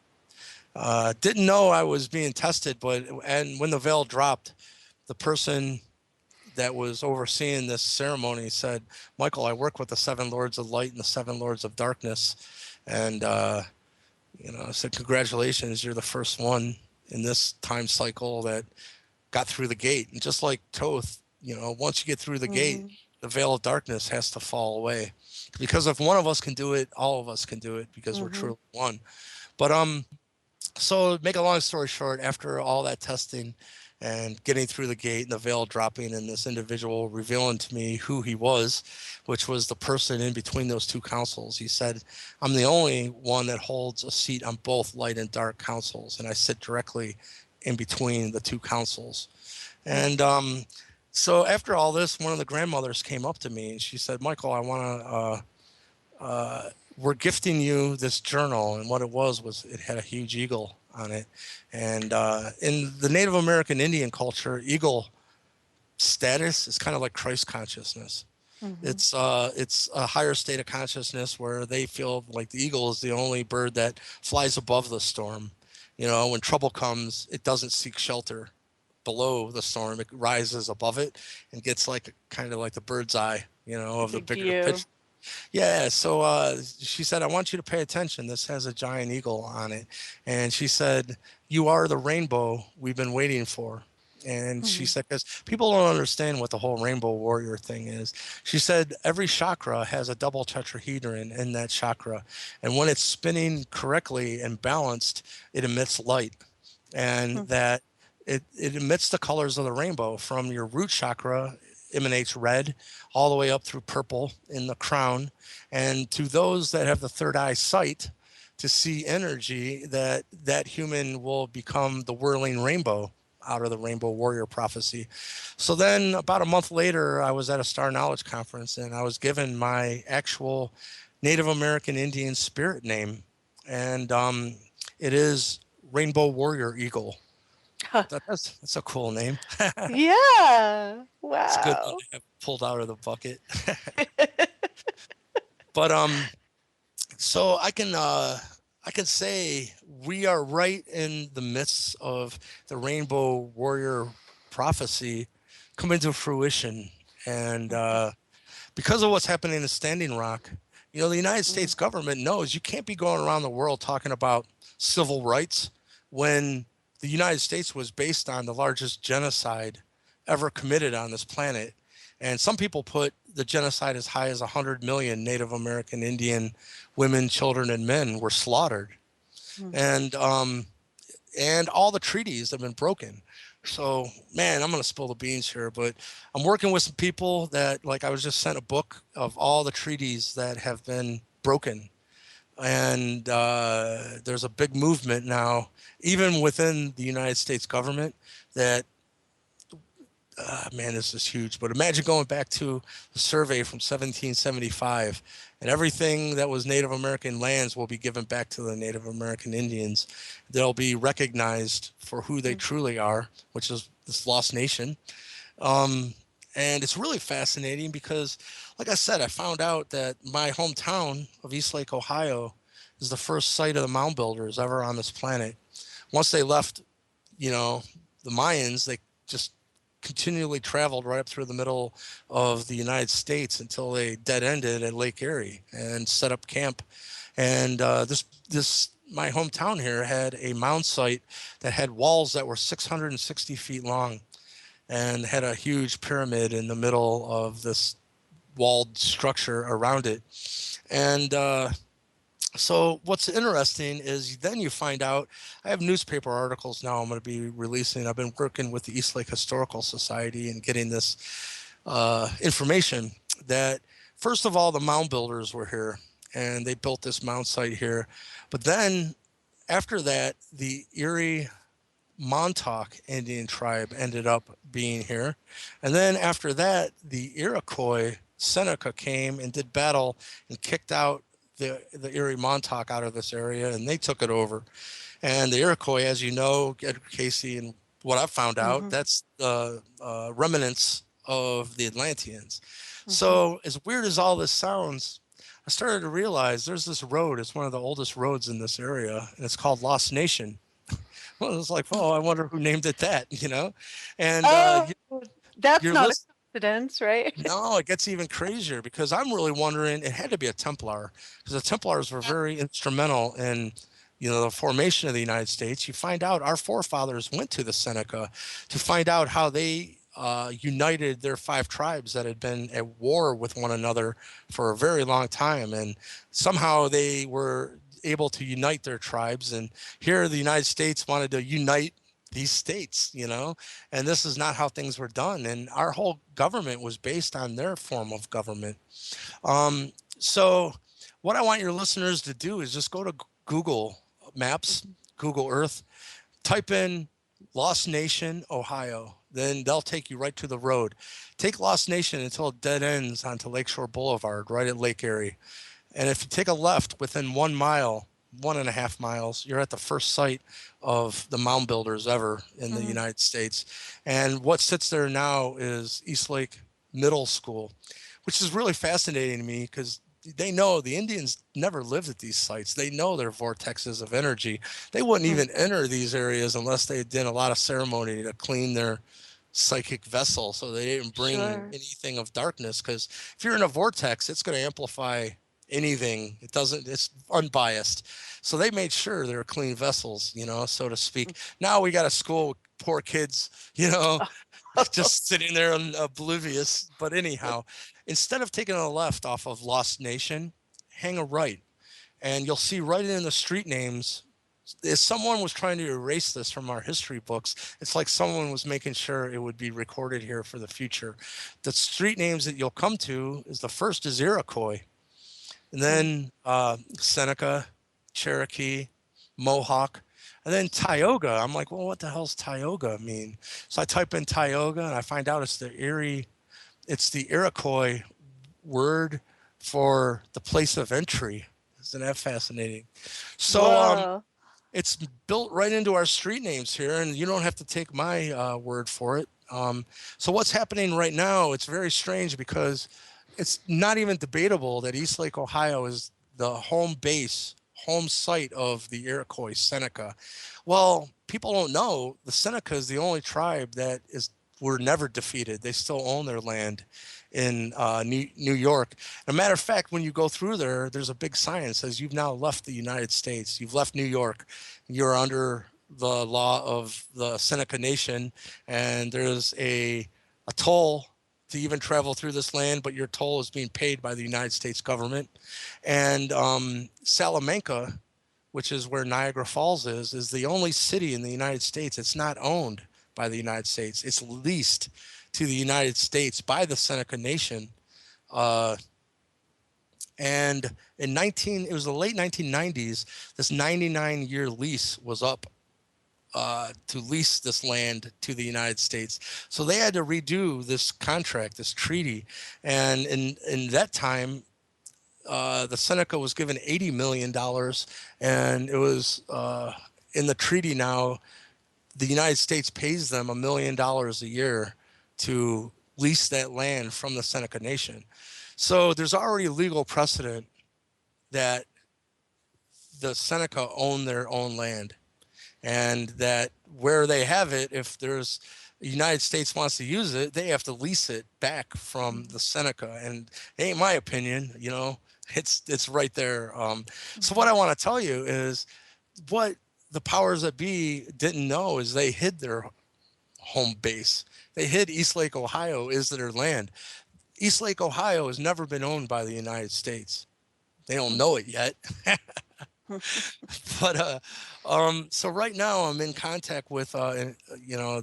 didn't know I was being tested. And when the veil dropped, the person that was overseeing this ceremony said, "Michael, I work with the 7 Lords of Light and the 7 Lords of Darkness," and I said, "Congratulations, you're the first one in this time cycle that got through the gate." And just like Thoth, once you get through the gate, the veil of darkness has to fall away. Because if one of us can do it, all of us can do it because we're truly one. But so make a long story short, after all that testing and getting through the gate and the veil dropping and this individual revealing to me who he was, which was the person in between those two councils, he said, "I'm the only one that holds a seat on both light and dark councils, and I sit directly in between the two councils." And so after all this, one of the grandmothers came up to me and she said, "Michael, I want to, we're gifting you this journal." And what it was it had a huge eagle on it. And in the Native American Indian culture, eagle status is kind of like Christ consciousness. It's a higher state of consciousness where they feel like the eagle is the only bird that flies above the storm. When trouble comes, it doesn't seek shelter below the storm. It rises above it and gets kind of like the bird's eye, of the bigger picture. Yeah. So she said, "I want you to pay attention. This has a giant eagle on it." And she said, "You are the rainbow we've been waiting for." And she said, because people don't understand what the whole rainbow warrior thing is. She said, every chakra has a double tetrahedron in that chakra. And when it's spinning correctly and balanced, it emits light. And that it emits the colors of the rainbow. From your root chakra emanates red all the way up through purple in the crown. And to those that have the third eye sight to see energy, that human will become the whirling rainbow out of the rainbow warrior prophecy. So then about a month later, I was at a Star Knowledge conference and I was given my actual Native American Indian spirit name. And it is Rainbow Warrior Eagle. That's a cool name. Yeah. Wow. It's a good one to have pulled out of the bucket. But so I can say we are right in the midst of the Rainbow Warrior prophecy coming to fruition. And because of what's happening in Standing Rock, the United States government knows you can't be going around the world talking about civil rights when the United States was based on the largest genocide ever committed on this planet. And some people put the genocide as high as 100 million Native American Indian women, children, and men were slaughtered. And all the treaties have been broken. So, man, I'm going to spill the beans here, but I'm working with some people that, I was just sent a book of all the treaties that have been broken. And there's a big movement now, even within the United States government, that man, this is huge. But imagine going back to the survey from 1775, and everything that was Native American lands will be given back to the Native American Indians. They'll be recognized for who they truly are, which is this lost nation. And it's really fascinating because, like I said, I found out that my hometown of Eastlake, Ohio, is the first site of the mound builders ever on this planet. Once they left, the Mayans, they just continually traveled right up through the middle of the United States until they dead-ended at Lake Erie and set up camp. And this my hometown here had a mound site that had walls that were 660 feet long and had a huge pyramid in the middle of this walled structure around it. And so what's interesting is then you find out, I have newspaper articles now I'm going to be releasing. I've been working with the East Lake Historical Society and getting this information that, first of all, the mound builders were here and they built this mound site here. But then after that, the Erie Montauk Indian tribe ended up being here. And then after that, the Iroquois Seneca came and did battle and kicked out the Erie Montauk out of this area, and they took it over. And the Iroquois, as you know, Edgar Casey, and what I've found out, that's the remnants of the Atlanteans. So as weird as all this sounds, I started to realize there's this road. It's one of the oldest roads in this area, and it's called Lost Nation. Well, it's like, oh, I wonder who named it that, you know? And that's you're not a coincidence, right? no, it gets even crazier because I'm really wondering, it had to be a Templar because the Templars were very instrumental in, you know, the formation of the United States. You find out our forefathers went to the Seneca to find out how they united their 5 tribes that had been at war with one another for a very long time. And somehow they were able to unite their tribes. And here the United States wanted to unite these states, you know, and this is not how things were done. And our whole government was based on their form of government. So what I want your listeners to do is just go to Google Maps, Google Earth, type in Lost Nation, Ohio. Then they'll take you right to the road. Take Lost Nation until it dead ends onto Lakeshore Boulevard, right at Lake Erie. And if you take a left within 1 mile, 1.5 miles, you're at the first site of the mound builders ever in the United States. And what sits there now is East Lake Middle School, which is really fascinating to me because they know the Indians never lived at these sites. They know their vortexes of energy. They wouldn't even enter these areas unless they did a lot of ceremony to clean their psychic vessel so they didn't bring anything of darkness. Because if you're in a vortex, it's going to amplify anything. It's unbiased. So they made sure they were clean vessels, you know, so to speak. Now we got a school with poor kids, you know, just sitting there oblivious. But anyhow, instead of taking a left off of Lost Nation, hang a right. And you'll see right in the street names, if someone was trying to erase this from our history books, it's like someone was making sure it would be recorded here for the future. The street names that you'll come to is the first is Iroquois. And then Seneca, Cherokee, Mohawk, and then Tioga. I'm like, well, what the hell's Tioga mean? So I type in Tioga and I find out it's the Iroquois word for the place of entry. Isn't that fascinating? So it's built right into our street names here, and you don't have to take my word for it. So what's happening right now, it's very strange because it's not even debatable that East Lake, Ohio is the home site of the Iroquois Seneca. Well, people don't know the Seneca is the only tribe that were never defeated. They still own their land in New York. As a matter of fact, when you go through there, there's a big sign that says you've now left the United States. You've left New York. You're under the law of the Seneca Nation, and there's a toll to even travel through this land, but your toll is being paid by the United States government. And Salamanca, which is where Niagara Falls is the only city in the United States. It's not owned by the United States. It's leased to the United States by the Seneca Nation. And it was the late 1990s, this 99-year lease was up to lease this land to the United States. So they had to redo this contract, this treaty. And in that time, the Seneca was given $80 million. And it was in the treaty now, the United States pays them $1 million a year to lease that land from the Seneca Nation. So there's already legal precedent that the Seneca own their own land. And that where they have it, if the United States wants to use it, they have to lease it back from the Seneca. And it ain't my opinion, you know, it's right there. So what I want to tell you is what the powers that be didn't know is they hid their home base. They hid East Lake, Ohio is their land. East Lake, Ohio has never been owned by the United States. They don't know it yet. But so right now I'm in contact with you know,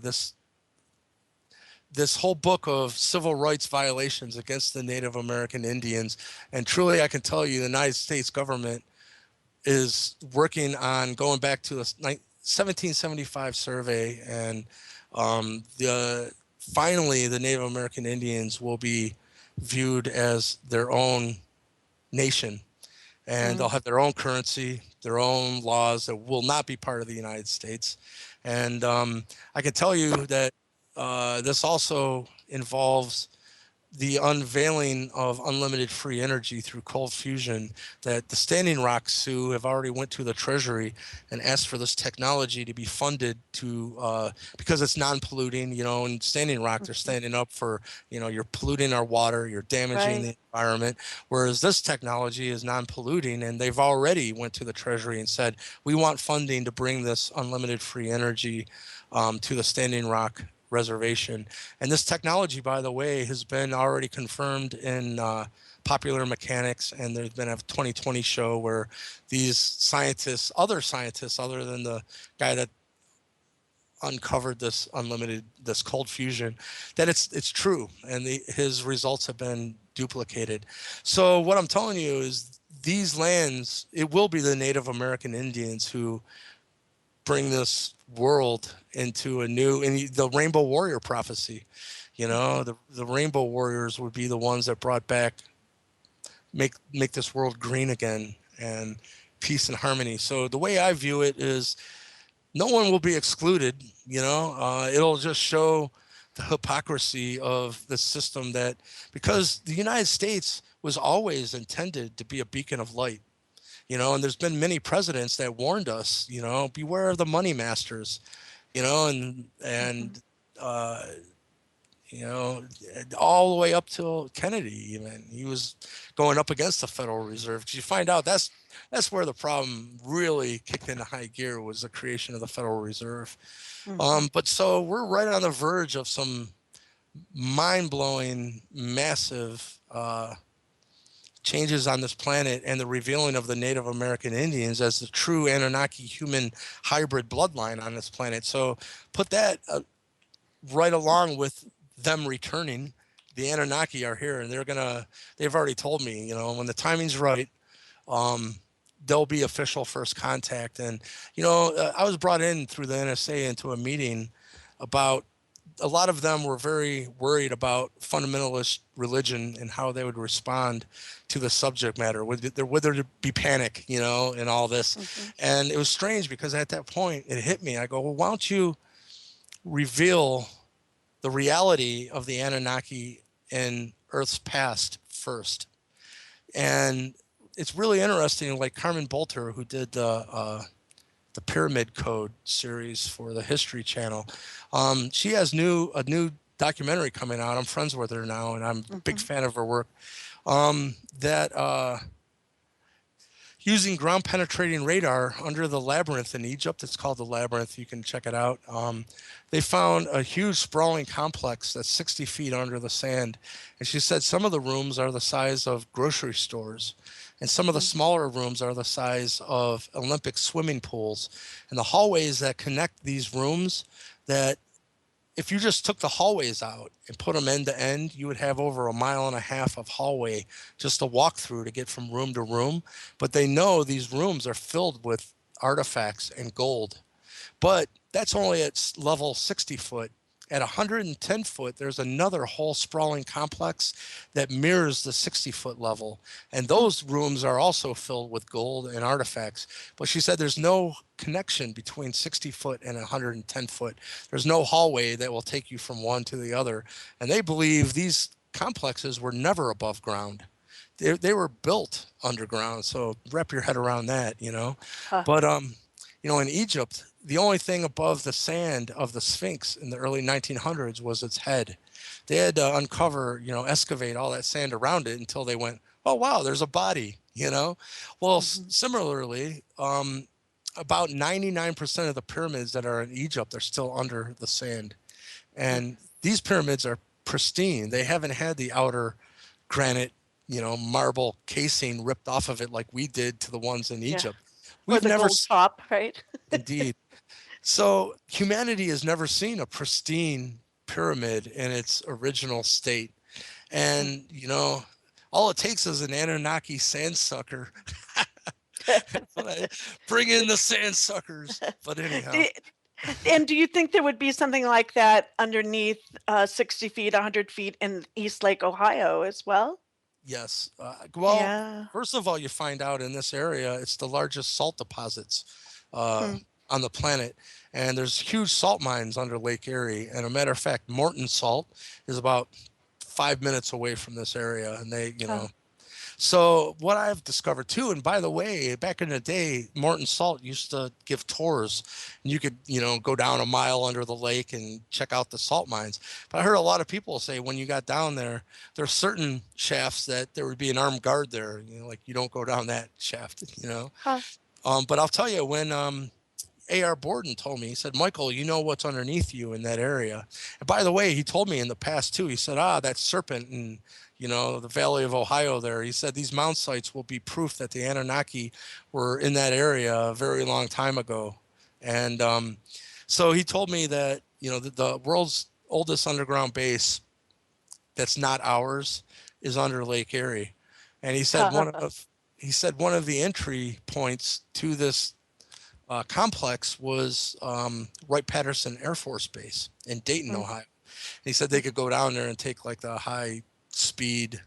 this whole book of civil rights violations against the Native American Indians, and truly I can tell you the United States government is working on going back to the 1775 survey, and finally the Native American Indians will be viewed as their own nation, and they'll have their own currency, their own laws that will not be part of the United States. And I can tell you that this also involves the unveiling of unlimited free energy through cold fusion, that the Standing Rock Sioux have already went to the Treasury and asked for this technology to be funded to because it's non-polluting, you know, and Standing Rock, they're standing up for, you know, you're polluting our water, you're damaging the environment, whereas this technology is non-polluting, and they've already went to the Treasury and said, we want funding to bring this unlimited free energy to the Standing Rock reservation. And this technology, by the way, has been already confirmed in Popular Mechanics, and there's been a 2020 show where these scientists other than the guy that uncovered this cold fusion, that it's true, and his results have been duplicated. So what I'm telling you is these lands, it will be the Native American Indians who bring this world into a new, and the Rainbow Warrior prophecy, you know, the Rainbow Warriors would be the ones that brought back, make this world green again, and peace and harmony. So the way I view it is no one will be excluded, you know, it'll just show the hypocrisy of the system, that because the United States was always intended to be a beacon of light. You know, and there's been many presidents that warned us, you know, beware of the money masters, you know, and you know, all the way up till Kennedy, even he was going up against the Federal Reserve. Because you find out that's where the problem really kicked into high gear, was the creation of the Federal Reserve. But so we're right on the verge of some mind-blowing, massive changes on this planet, and the revealing of the Native American Indians as the true Anunnaki human hybrid bloodline on this planet. So put that right along with them returning. The Anunnaki are here, and they've already told me, you know, when the timing's right, there'll be official first contact. And, you know, I was brought in through the NSA into a meeting about, a lot of them were very worried about fundamentalist religion and how they would respond to the subject matter. Would there be panic, you know, and all this? And it was strange, because at that point it hit me. I go, well, why don't you reveal the reality of the Anunnaki in Earth's past first? And it's really interesting, like Carmen Bolter, who did the Pyramid Code series for the History Channel. She has a new documentary coming out. I'm friends with her now, and I'm a big fan of her work. That using ground penetrating radar under the labyrinth in Egypt, it's called the Labyrinth. You can check it out. They found a huge sprawling complex that's 60 feet under the sand. And she said some of the rooms are the size of grocery stores, and some of the smaller rooms are the size of Olympic swimming pools. And the hallways that connect these rooms, that if you just took the hallways out and put them end to end, you would have over 1.5 miles of hallway just to walk through to get from room to room. But they know these rooms are filled with artifacts and gold. But that's only at level 60 foot. At 110 foot, there's another whole sprawling complex that mirrors the 60-foot level. And those rooms are also filled with gold and artifacts. But she said there's no connection between 60 foot and 110 foot. There's no hallway that will take you from one to the other. And they believe these complexes were never above ground. They were built underground. So wrap your head around that, you know. But in Egypt, the only thing above the sand of the Sphinx in the early 1900s was its head. They had to uncover, excavate all that sand around it until they went, oh, wow, there's a body, Well, similarly, about 99% of the pyramids that are in Egypt are still under the sand. And these pyramids are pristine. They haven't had the outer granite, marble casing ripped off of it like we did to the ones in Egypt. Or the gold top, right? Indeed. So humanity has never seen a pristine pyramid in its original state. And, all it takes is an Anunnaki sandsucker. Bring in the sandsuckers. But anyhow. And do you think there would be something like that underneath 60 feet, 100 feet in East Lake, Ohio as well? Yes. First of all, you find out in this area, it's the largest salt deposits on the planet. And there's huge salt mines under Lake Erie. And a matter of fact, Morton Salt is about 5 minutes away from this area. And they, So what I've discovered too, and by the way, back in the day, Morton Salt used to give tours, and you could, go down a mile under the lake and check out the salt mines. But I heard a lot of people say when you got down there, there are certain shafts that there would be an armed guard there, like you don't go down that shaft, But I'll tell you, when A.R. Borden told me, he said, Michael, you know what's underneath you in that area. And by the way, he told me in the past too, he said, that serpent and the Valley of Ohio there. He said these mound sites will be proof that the Anunnaki were in that area a very long time ago. And so he told me that, the world's oldest underground base that's not ours is under Lake Erie. And he said one of the entry points to this complex was Wright-Patterson Air Force Base in Dayton, Ohio. And he said they could go down there and take like the high speed,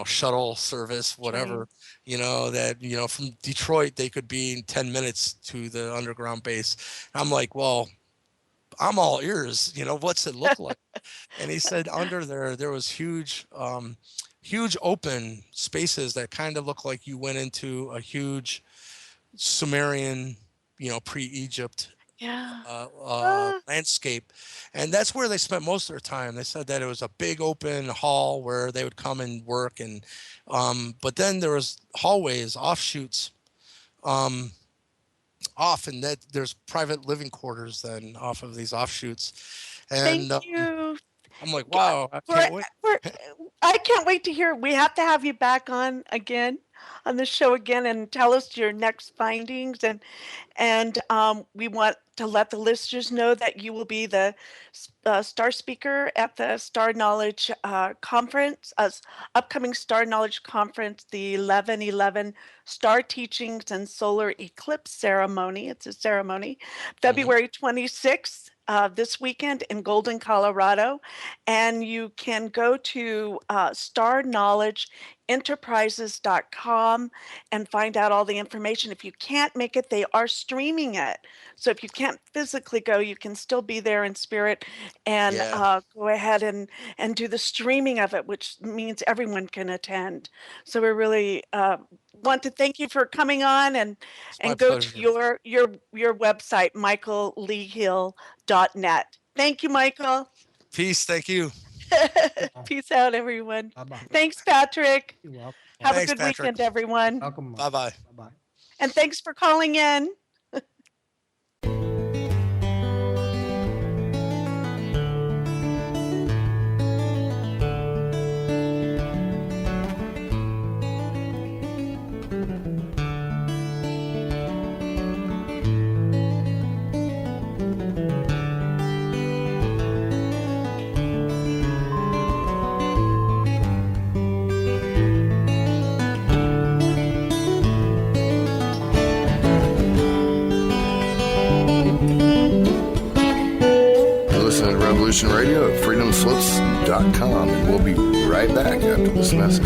shuttle service, whatever, that, from Detroit, they could be in 10 minutes to the underground base. And I'm like, well, I'm all ears, what's it look like? And he said under there was huge open spaces that kind of look like you went into a huge Sumerian, pre-Egypt landscape. And that's where they spent most of their time. They said that it was a big open hall where they would come and work. And but then there was hallways, offshoots off, and that there's private living quarters then off of these offshoots. And Thank you. I'm like, wow, I can't wait. I can't wait to hear. We have to have you back on the show again and tell us your next findings. And we want to let the listeners know that you will be the star speaker at the Star Knowledge Conference, upcoming Star Knowledge Conference, the 11/11 Star Teachings and Solar Eclipse Ceremony. It's a ceremony, February 26th. This weekend in Golden, Colorado, and you can go to starknowledgeenterprises.com and find out all the information. If you can't make it, they are streaming it. So if you can't physically go, you can still be there in spirit and go ahead and do the streaming of it, which means everyone can attend. So we really want to thank you for coming on and go to your website, michaelleehill.net. Thank you, Michael. Peace. Thank you. Peace out, everyone. Bye-bye. Thanks, Patrick. You're welcome. Have Thanks, a good Patrick. weekend, everyone. Welcome. Bye-bye. Bye-bye. And thanks for calling in. Revolution Radio at freedomslips.com, and we'll be right back after this message.